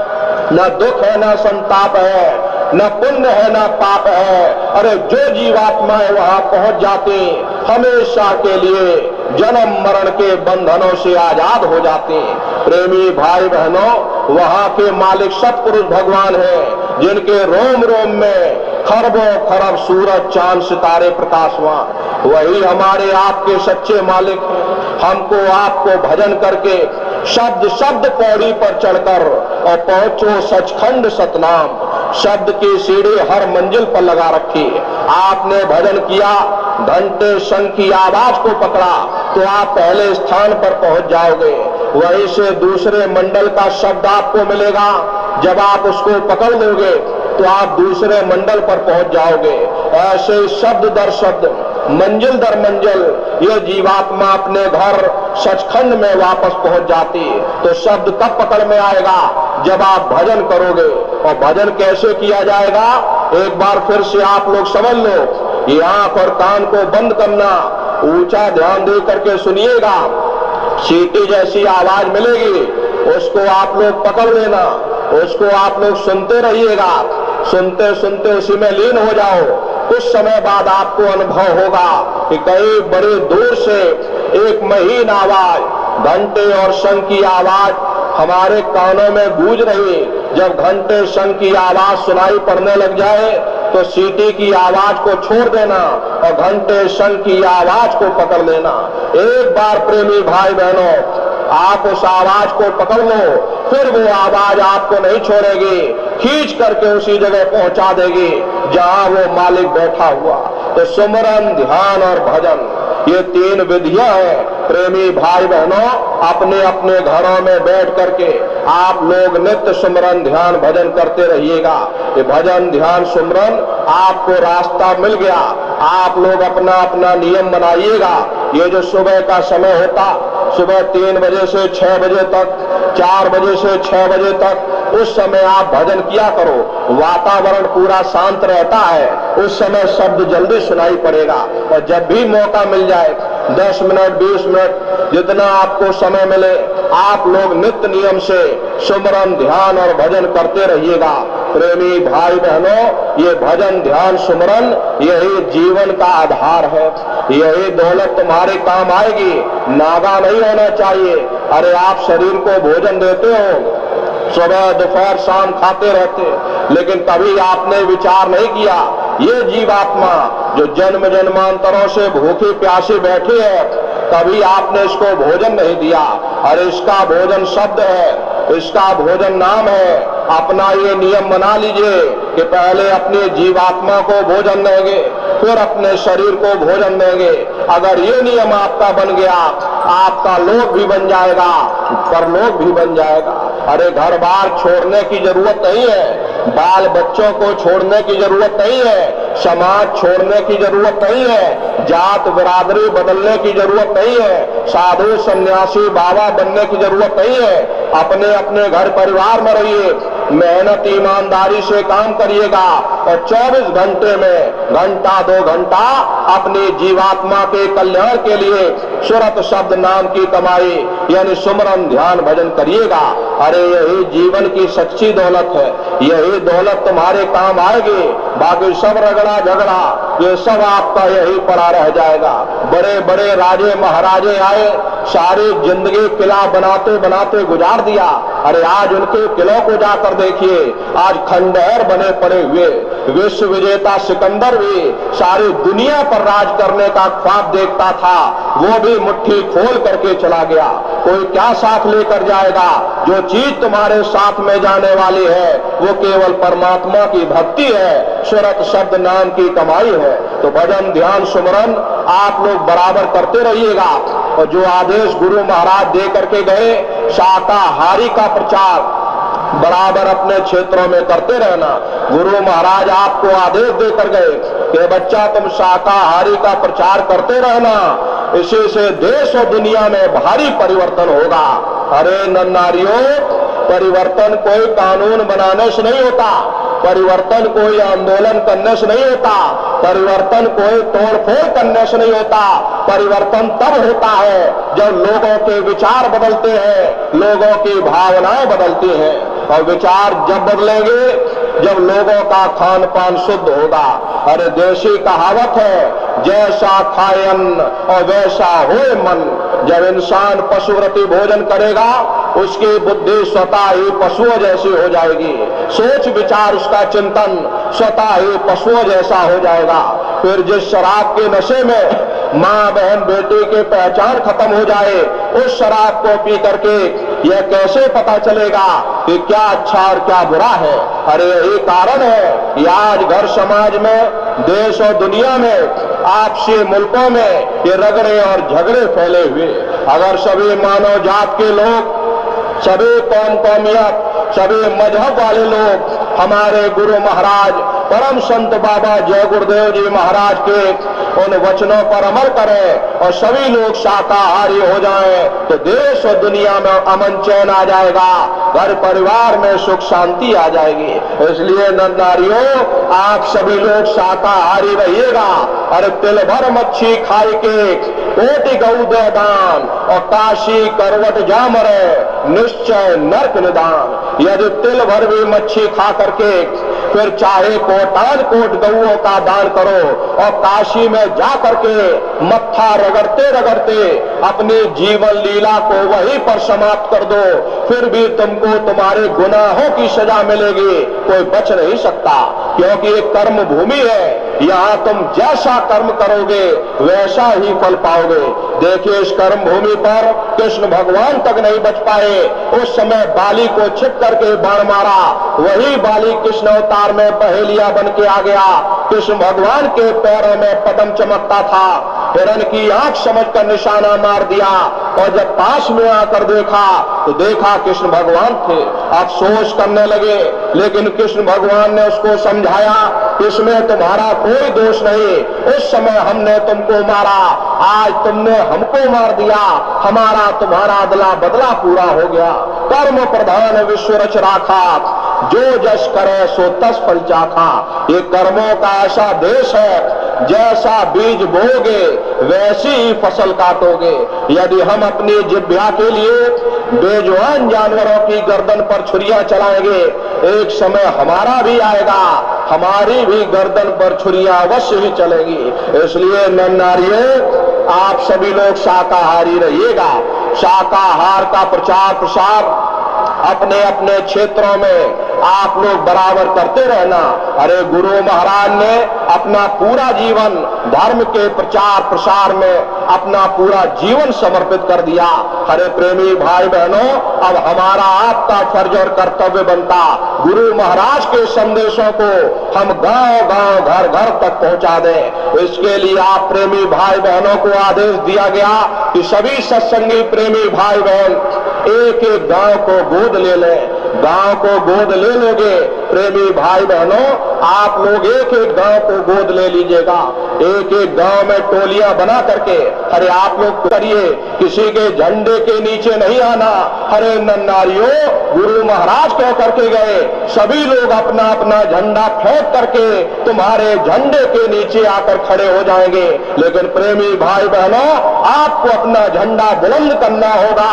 न दुख है, न संताप है, न पुण्य है, न पाप है। अरे जो जीवात्माएं वहां पहुंच जाती हमेशा के लिए जन्म मरण के बंधनों से आजाद हो जाती। प्रेमी भाई बहनों, वहां के मालिक सतपुरुष भगवान हैं जिनके रोम रोम में खरबों खरब सूरज चांद सितारे प्रकाशवान। वही हमारे आपके सच्चे मालिक हैं। हमको आपको भजन करके शब्द शब्द पौड़ी पर चढ़कर और पहुंचो सचखंड सतनाम। शब्द की सीढ़ी हर मंजिल पर लगा रखी। आपने भजन किया, घंटे शंख की आवाज को पकड़ा तो आप पहले स्थान पर पहुंच जाओगे। वहीं से दूसरे मंडल का शब्द आपको मिलेगा। जब आप उसको पकड़ लोगे तो आप दूसरे मंडल पर पहुंच जाओगे। ऐसे शब्द दर शब्द, मंजिल दर मंजिल ये जीवात्मा अपने घर सचखंड में वापस पहुंच जाती। तो शब्द कब पकड़ में आएगा? जब आप भजन करोगे। और भजन कैसे किया जाएगा? एक बार फिर से आप लोग समझ लो। ये आंख और कान को बंद करना, ऊंचा ध्यान दे करके सुनिएगा। सीटी जैसी आवाज मिलेगी, उसको आप लोग पकड़ लेना, उसको आप लोग सुनते रहिएगा। सुनते सुनते उसी में लीन हो जाओ। कुछ समय बाद आपको अनुभव होगा कि कहीं बड़े दूर से एक महीन आवाज, घंटे और शंख की आवाज हमारे कानों में गूंज रही। जब घंटे शंख की आवाज सुनाई पड़ने लग जाए तो सीटी की आवाज को छोड़ देना और घंटे शंख की आवाज को पकड़ लेना। एक बार प्रेमी भाई बहनों, आप उस आवाज को पकड़ लो, फिर वो आवाज आपको नहीं छोड़ेगी, खींच करके उसी जगह पहुंचा देगी जहां वो मालिक बैठा हुआ। तो सुमरन, ध्यान और भजन, ये 3 विधियां हैं। प्रेमी भाई बहनों, अपने अपने घरों में बैठ करके आप लोग नित्य सुमरन, ध्यान, भजन करते रहिएगा। ये भजन, ध्यान, सुमरन आपको रास्ता मिल गया। आप लोग अपना अपना नियम बनाइएगा। ये जो सुबह का समय होता, सुबह 3 बजे से 6 बजे तक, 4 बजे से 6 बजे तक, उस समय आप भजन किया करो। वातावरण पूरा शांत रहता है, उस समय शब्द जल्दी सुनाई पड़ेगा। और जब भी मौका मिल जाए 10 मिनट, 20 मिनट, जितना आपको समय मिले, आप लोग नित्य नियम से सुमरन, ध्यान और भजन करते रहिएगा। प्रेमी भाई बहनों, ये भजन, ध्यान, सुमरन यही जीवन का आधार है। यही दौलत तुम्हारे काम आएगी। नागा नहीं होना चाहिए। अरे आप शरीर को भोजन देते हो, सुबह दोपहर शाम खाते रहते, लेकिन कभी आपने विचार नहीं किया ये जीवात्मा जो जन्म जन्मांतरों से भूखे प्यासे बैठे है, कभी आपने इसको भोजन नहीं दिया। अरे इसका भोजन शब्द है, इसका भोजन नाम है। अपना ये नियम बना लीजिए कि पहले अपने जीवात्मा को भोजन देंगे, फिर अपने शरीर को भोजन देंगे। अगर ये नियम आपका बन गया, आपका लोक भी बन जाएगा, परलोक भी बन जाएगा। अरे घर बार छोड़ने की जरूरत नहीं है, बाल बच्चों को छोड़ने की जरूरत नहीं है, समाज छोड़ने की जरूरत नहीं है, जात बिरादरी बदलने की जरूरत नहीं है, साधु सन्यासी बाबा बनने की जरूरत नहीं है। अपने अपने घर परिवार में रहिए, मेहनत ईमानदारी से काम करिएगा और 24 घंटे में घंटा 2 घंटा अपनी जीवात्मा के कल्याण के लिए सुरत शब्द नाम की कमाई यानी सुमरन, ध्यान, भजन करिएगा। अरे यही जीवन की सच्ची दौलत है। यही दौलत तुम्हारे काम आएगी। बाकी सब रगड़ा झगड़ा ये सब आपका यही पड़ा रह जाएगा। बड़े बड़े राजे महाराजे आए, सारी जिंदगी किला बनाते बनाते गुजार दिया। अरे आज उनके किलों को जाकर देखिए, आज खंडहर बने पड़े हुए। विश्व विजेता सिकंदर भी सारी दुनिया पर राज करने का ख्वाब देखता था, वो भी मुट्ठी खोल करके चला गया। कोई क्या साथ लेकर जाएगा? जो चीज तुम्हारे साथ में जाने वाली है वो केवल परमात्मा की भक्ति है, सुरत शब्द नाम की कमाई है। तो भजन ध्यान सुमरन आप लोग बराबर करते रहिएगा, और जो आदेश गुरु महाराज दे करके गए, शाकाहारी का प्रचार बराबर अपने क्षेत्रों में करते रहना। गुरु महाराज आपको आदेश देकर गए कि बच्चा तुम शाकाहारी का प्रचार करते रहना, इसी से देश और दुनिया में भारी परिवर्तन होगा। अरे नन्नारियों, परिवर्तन कोई कानून बनाने से नहीं होता, परिवर्तन कोई आंदोलन करने से नहीं होता, परिवर्तन कोई तोड़फोड़ करने से नहीं होता। परिवर्तन तब होता है जब लोगों के विचार बदलते हैं, लोगों की भावनाएं बदलती हैं, और विचार जब बदलेंगे जब लोगों का खान पान शुद्ध होगा। अरे देशी कहावत है, जैसा खाए अन्न और वैसा होए मन। जब इंसान पशुव्रती भोजन करेगा उसकी बुद्धि स्वतः ही पशुओं जैसी हो जाएगी, सोच विचार उसका चिंतन स्वतः ही पशुओं जैसा हो जाएगा। फिर जिस शराब के नशे में माँ बहन बेटी की पहचान खत्म हो जाए, उस शराब को पी करके यह कैसे पता चलेगा कि क्या अच्छा और क्या बुरा है? अरे यही कारण है कि आज घर समाज में, देश और दुनिया में, आपसी मुल्कों में ये रगड़े और झगड़े फैले हुए। अगर सभी मानव जात के लोग, सभी कौम कौमियत, सभी मजहब वाले लोग हमारे गुरु महाराज परम संत बाबा जय गुरुदेव जी महाराज के उन वचनों पर अमल करें और सभी लोग शाकाहारी हो जाएं, तो देश और दुनिया में अमन चैन आ जाएगा, घर परिवार में सुख शांति आ जाएगी। इसलिए नन्नारियों, आप सभी लोग शाकाहारी रहिएगा। और तिल भर मच्छी खाई के कोटि गौ दे दान, और काशी करवट जा मरे निश्चय नरक निदान। यदि तिल भर भी मच्छी खा करके फिर चाहे कोटान कोट गौओं का दान करो और काशी में जा करके मत्था रगड़ते रगड़ते अपनी जीवन लीला को वहीं पर समाप्त कर दो, फिर भी तुमको तुम्हारे गुनाहों की सजा मिलेगी, कोई बच नहीं सकता। क्योंकि ये कर्म भूमि है, यहाँ तुम जैसा कर्म करोगे वैसा ही फल पाओगे। देखिए, इस कर्म भूमि पर कृष्ण भगवान तक नहीं बच पाए, उस समय बाली को छिप करके बाण मारा, वही बाली कृष्ण अवतार में पहेलिया बन के आ गया। कृष्ण भगवान के पैरों में पद्म चमकता था, हिरण की आंख समझकर निशाना मार दिया, और जब पास में आकर देखा तो देखा कृष्ण भगवान थे। अफसोस करने लगे, लेकिन कृष्ण भगवान ने उसको समझाया, इसमें तुम्हारा कोई दोष नहीं, उस समय हमने तुमको मारा, आज तुमने हमको मार दिया, हमारा तुम्हारा अदला बदला पूरा हो गया। कर्म प्रधान विश्व रच राखा, जो जस करे सो तस फल चाखा। ये कर्मों का ऐसा देश है, जैसा बीज बोगे वैसी ही फसल काटोगे। यदि हम अपनी जिह्वा के लिए बेजुबान जानवरों की गर्दन पर छुरियां चलाएंगे, एक समय हमारा भी आएगा, हमारी भी गर्दन पर छुरियां अवश्य ही चलेगी। इसलिए नन्नारियों, आप सभी लोग शाकाहारी रहिएगा। शाकाहार का प्रचार प्रसार अपने अपने क्षेत्रों में आप लोग बराबर करते रहना। अरे गुरु महाराज ने अपना पूरा जीवन धर्म के प्रचार प्रसार में अपना पूरा जीवन समर्पित कर दिया। अरे प्रेमी भाई बहनों, अब हमारा आपका फर्ज और कर्तव्य बनता, गुरु महाराज के संदेशों को हम गांव गांव घर घर तक पहुंचा दें। इसके लिए आप प्रेमी भाई बहनों को आदेश दिया गया कि सभी सत्संगी प्रेमी भाई बहन एक एक गांव को गोद ले लें। गांव को गोद ले लोगे प्रेमी भाई बहनों, आप लोग एक एक गांव को गोद ले लीजिएगा। एक एक गांव में टोलियां बना करके, अरे आप लोग करिए, किसी के झंडे के नीचे नहीं आना। अरे नन्नारियों, गुरु महाराज कह करके गए, सभी लोग अपना अपना झंडा फेंक करके तुम्हारे झंडे के नीचे आकर खड़े हो जाएंगे। लेकिन प्रेमी भाई बहनों, आपको अपना झंडा बुलंद करना होगा,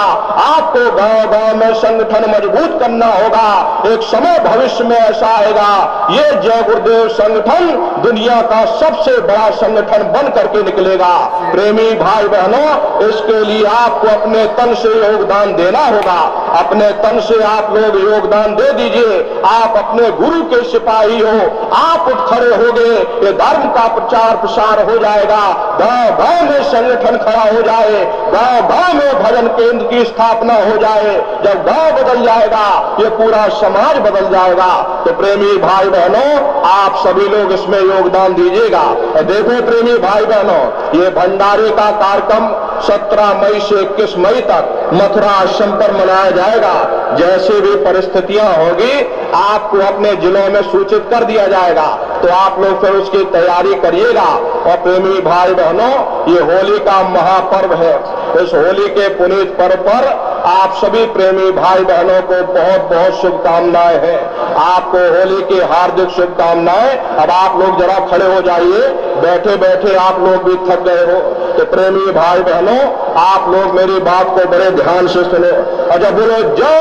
आपको गांव गांव में संगठन मजबूत करना होगा। एक समय भविष्य में ऐसा आएगा, ये जय गुरुदेव संगठन दुनिया का सबसे बड़ा संगठन बन करके निकलेगा। प्रेमी भाई बहनों, इसके लिए आपको अपने तन से योगदान देना होगा, अपने तन से आप लोग योगदान दे दीजिए। आप अपने गुरु के सिपाही हो, आप उठ खड़े हो गए, ये धर्म का प्रचार प्रसार हो जाएगा। गांव गांव में संगठन खड़ा हो जाए, गांव गांव में भजन केंद्र की स्थापना हो जाए। जब गांव बदल जाएगा, ये पूरा समाज बदल जाएगा। तो प्रेमी भाई बहनों, आप सभी लोग इसमें योगदान दीजिएगा। देखो प्रेमी भाई बहनों, ये भंडारे का कार्यक्रम 17 मई से 21 मई तक मथुरा आश्रम पर मनाया जाएगा। जैसे भी परिस्थितियां होगी, आपको अपने जिलों में सूचित कर दिया जाएगा, तो आप लोग फिर उसकी तैयारी करिएगा। और प्रेमी भाई बहनों, ये होली का महापर्व है। इस होली के पुनीत पर्व पर आप सभी प्रेमी भाई बहनों को बहुत बहुत शुभकामनाएं हैं। आपको होली की हार्दिक शुभकामनाएं। अब आप लोग जरा खड़े हो जाइए, बैठे बैठे आप लोग भी थक गए हो। तो प्रेमी भाई बहनों, आप लोग मेरी बात को बड़े ध्यान से सुनो। अच्छा बोलो जय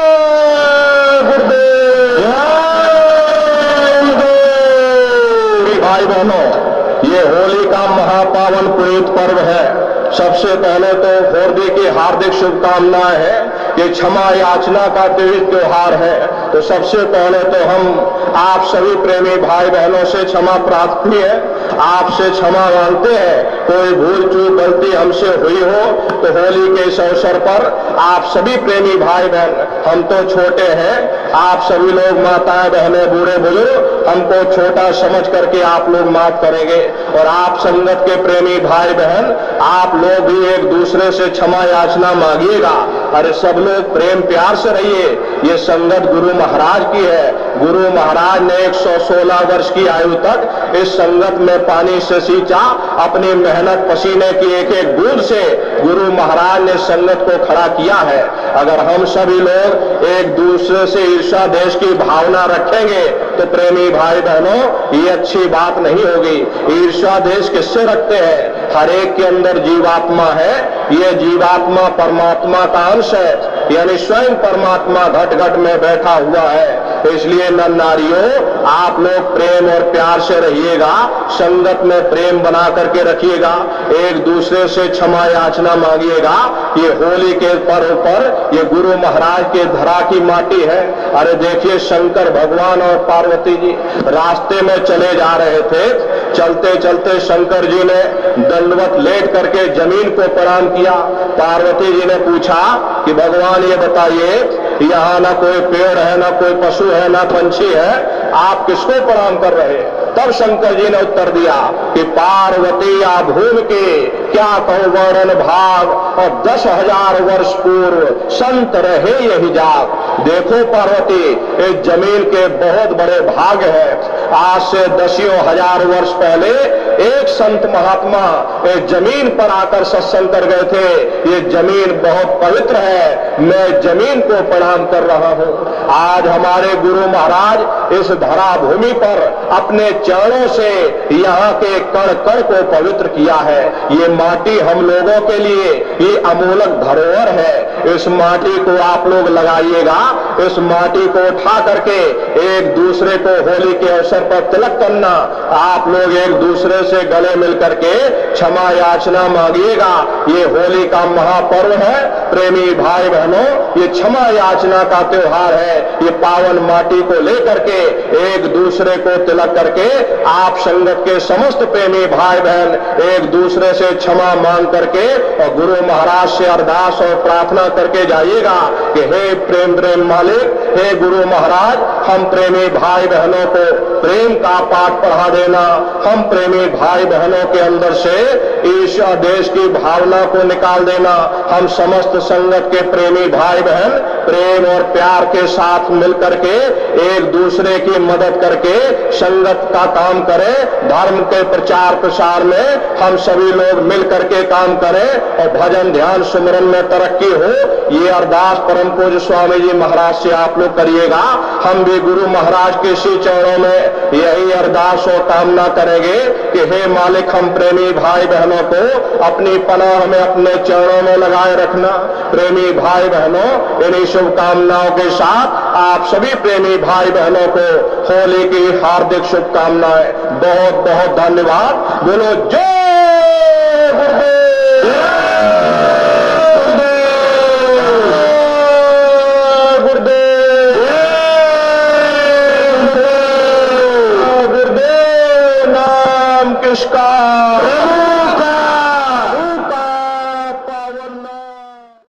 गुरुदेव, जय गुरुदेव। भाई बहनों, ये होली का महापावन पुनीत पर्व है। सबसे पहले तो होली की हार्दिक शुभकामनाएं हैं कि क्षमा याचना का त्योहार है। तो सबसे पहले तो हम आप सभी प्रेमी भाई बहनों से क्षमा प्रार्थी है, आपसे क्षमा मांगते हैं। कोई भूल चूक गलती हमसे हुई हो तो होली के इस अवसर पर आप सभी प्रेमी भाई बहन, हम तो छोटे हैं, आप सभी लोग माताएं बहनें बूढ़े बुजुर्ग हमको छोटा समझ करके आप लोग माफ करेंगे। और आप संगत के प्रेमी भाई बहन, आप लोग भी एक दूसरे से क्षमा याचना मांगिएगा। अरे सब लोग प्रेम प्यार से रहिए। ये संगत गुरु महाराज की है। गुरु महाराज ने 116 वर्ष की आयु तक इस संगत में पानी से सींचा। अपनी मेहनत पसीने की एक एक बूंद से गुरु महाराज ने संगत को खड़ा किया है। अगर हम सभी लोग एक दूसरे से ईर्ष्या देश की भावना रखेंगे तो प्रेमी भाई बहनों, ये अच्छी बात नहीं होगी। ईर्ष्या देश किससे रखते हैं? हर एक के अंदर जीवात्मा है। ये जीवात्मा परमात्मा का अंश है, यानी स्वयं परमात्मा घट घट में बैठा हुआ है। इसलिए नर नारियों, आप लोग प्रेम और प्यार से रहिएगा, संगत में प्रेम बना करके रखिएगा, एक दूसरे से क्षमा याचना मांगिएगा। ये होली के पर्व पर ये गुरु महाराज के धरा की माटी है। अरे देखिए, शंकर भगवान और पार्वती जी रास्ते में चले जा रहे थे। चलते चलते शंकर जी ने दंडवत लेट करके जमीन को प्रणाम किया। पार्वती जी ने पूछा कि भगवान ये बताइए, यहाँ ना कोई पेड़ है, ना कोई पशु है, ना पंछी है, आप किसको प्रणाम कर रहे हैं? तब शंकर जी ने उत्तर दिया कि पार्वती आ भूमि के क्या कहूं वर्णन भाग, और 10,000 वर्ष पूर्व संत रहे यही जाग। देखो पार्वती, इस जमीन के बहुत बड़े भाग है। आज से 10,000 वर्ष पहले एक संत महात्मा इस जमीन पर आकर सत्संग कर गए थे। ये जमीन बहुत पवित्र है, मैं जमीन को प्रणाम कर रहा हूं। आज हमारे गुरु महाराज इस धरा भूमि पर अपने चरणों से यहाँ के कण कण को पवित्र किया है। ये माटी हम लोगों के लिए ये अमूलक धरोहर है। इस माटी को आप लोग लगाइएगा। इस माटी को उठा करके एक दूसरे को होली के अवसर पर तिलक करना। आप लोग एक दूसरे से गले मिल करके क्षमा याचना मांगिएगा। ये होली का महापर्व है। प्रेमी भाई बहनों, ये क्षमा याचना का त्योहार है। ये पावन माटी को लेकर के एक दूसरे को तिलक करके आप संगत के समस्त प्रेमी भाई बहन एक दूसरे से क्षमा मांग करके और गुरु महाराज से अरदास और प्रार्थना करके जाइएगा कि हे प्रेम प्रेम मालिक, हे गुरु महाराज, हम प्रेमी भाई बहनों को प्रेम का पाठ पढ़ा देना। हम प्रेमी भाई बहनों के अंदर से ईर्ष्या देश की भावना को निकाल देना। हम समस्त संगत के प्रेमी भाई बहन प्रेम और प्यार के साथ मिलकर के एक दूसरे की मदद करके संगत का काम करें। धर्म के प्रचार प्रसार में हम सभी लोग मिल करके काम करें और भजन ध्यान सुमरन में तरक्की हो। ये अरदास परम पूज्य स्वामी जी महाराज से आप लोग करिएगा। हम भी गुरु महाराज के श्री चरणों में यही अरदास और कामना करेंगे कि हे मालिक, हम प्रेमी भाई बहनों को अपनी पनाह में अपने चरणों में लगाए रखना। प्रेमी भाई बहनों, इन्हीं शुभकामनाओं के साथ आप सभी प्रेमी भाई बहनों को होली की हार्दिक शुभकामनाएं। बहुत बहुत धन्यवाद। बोलो जय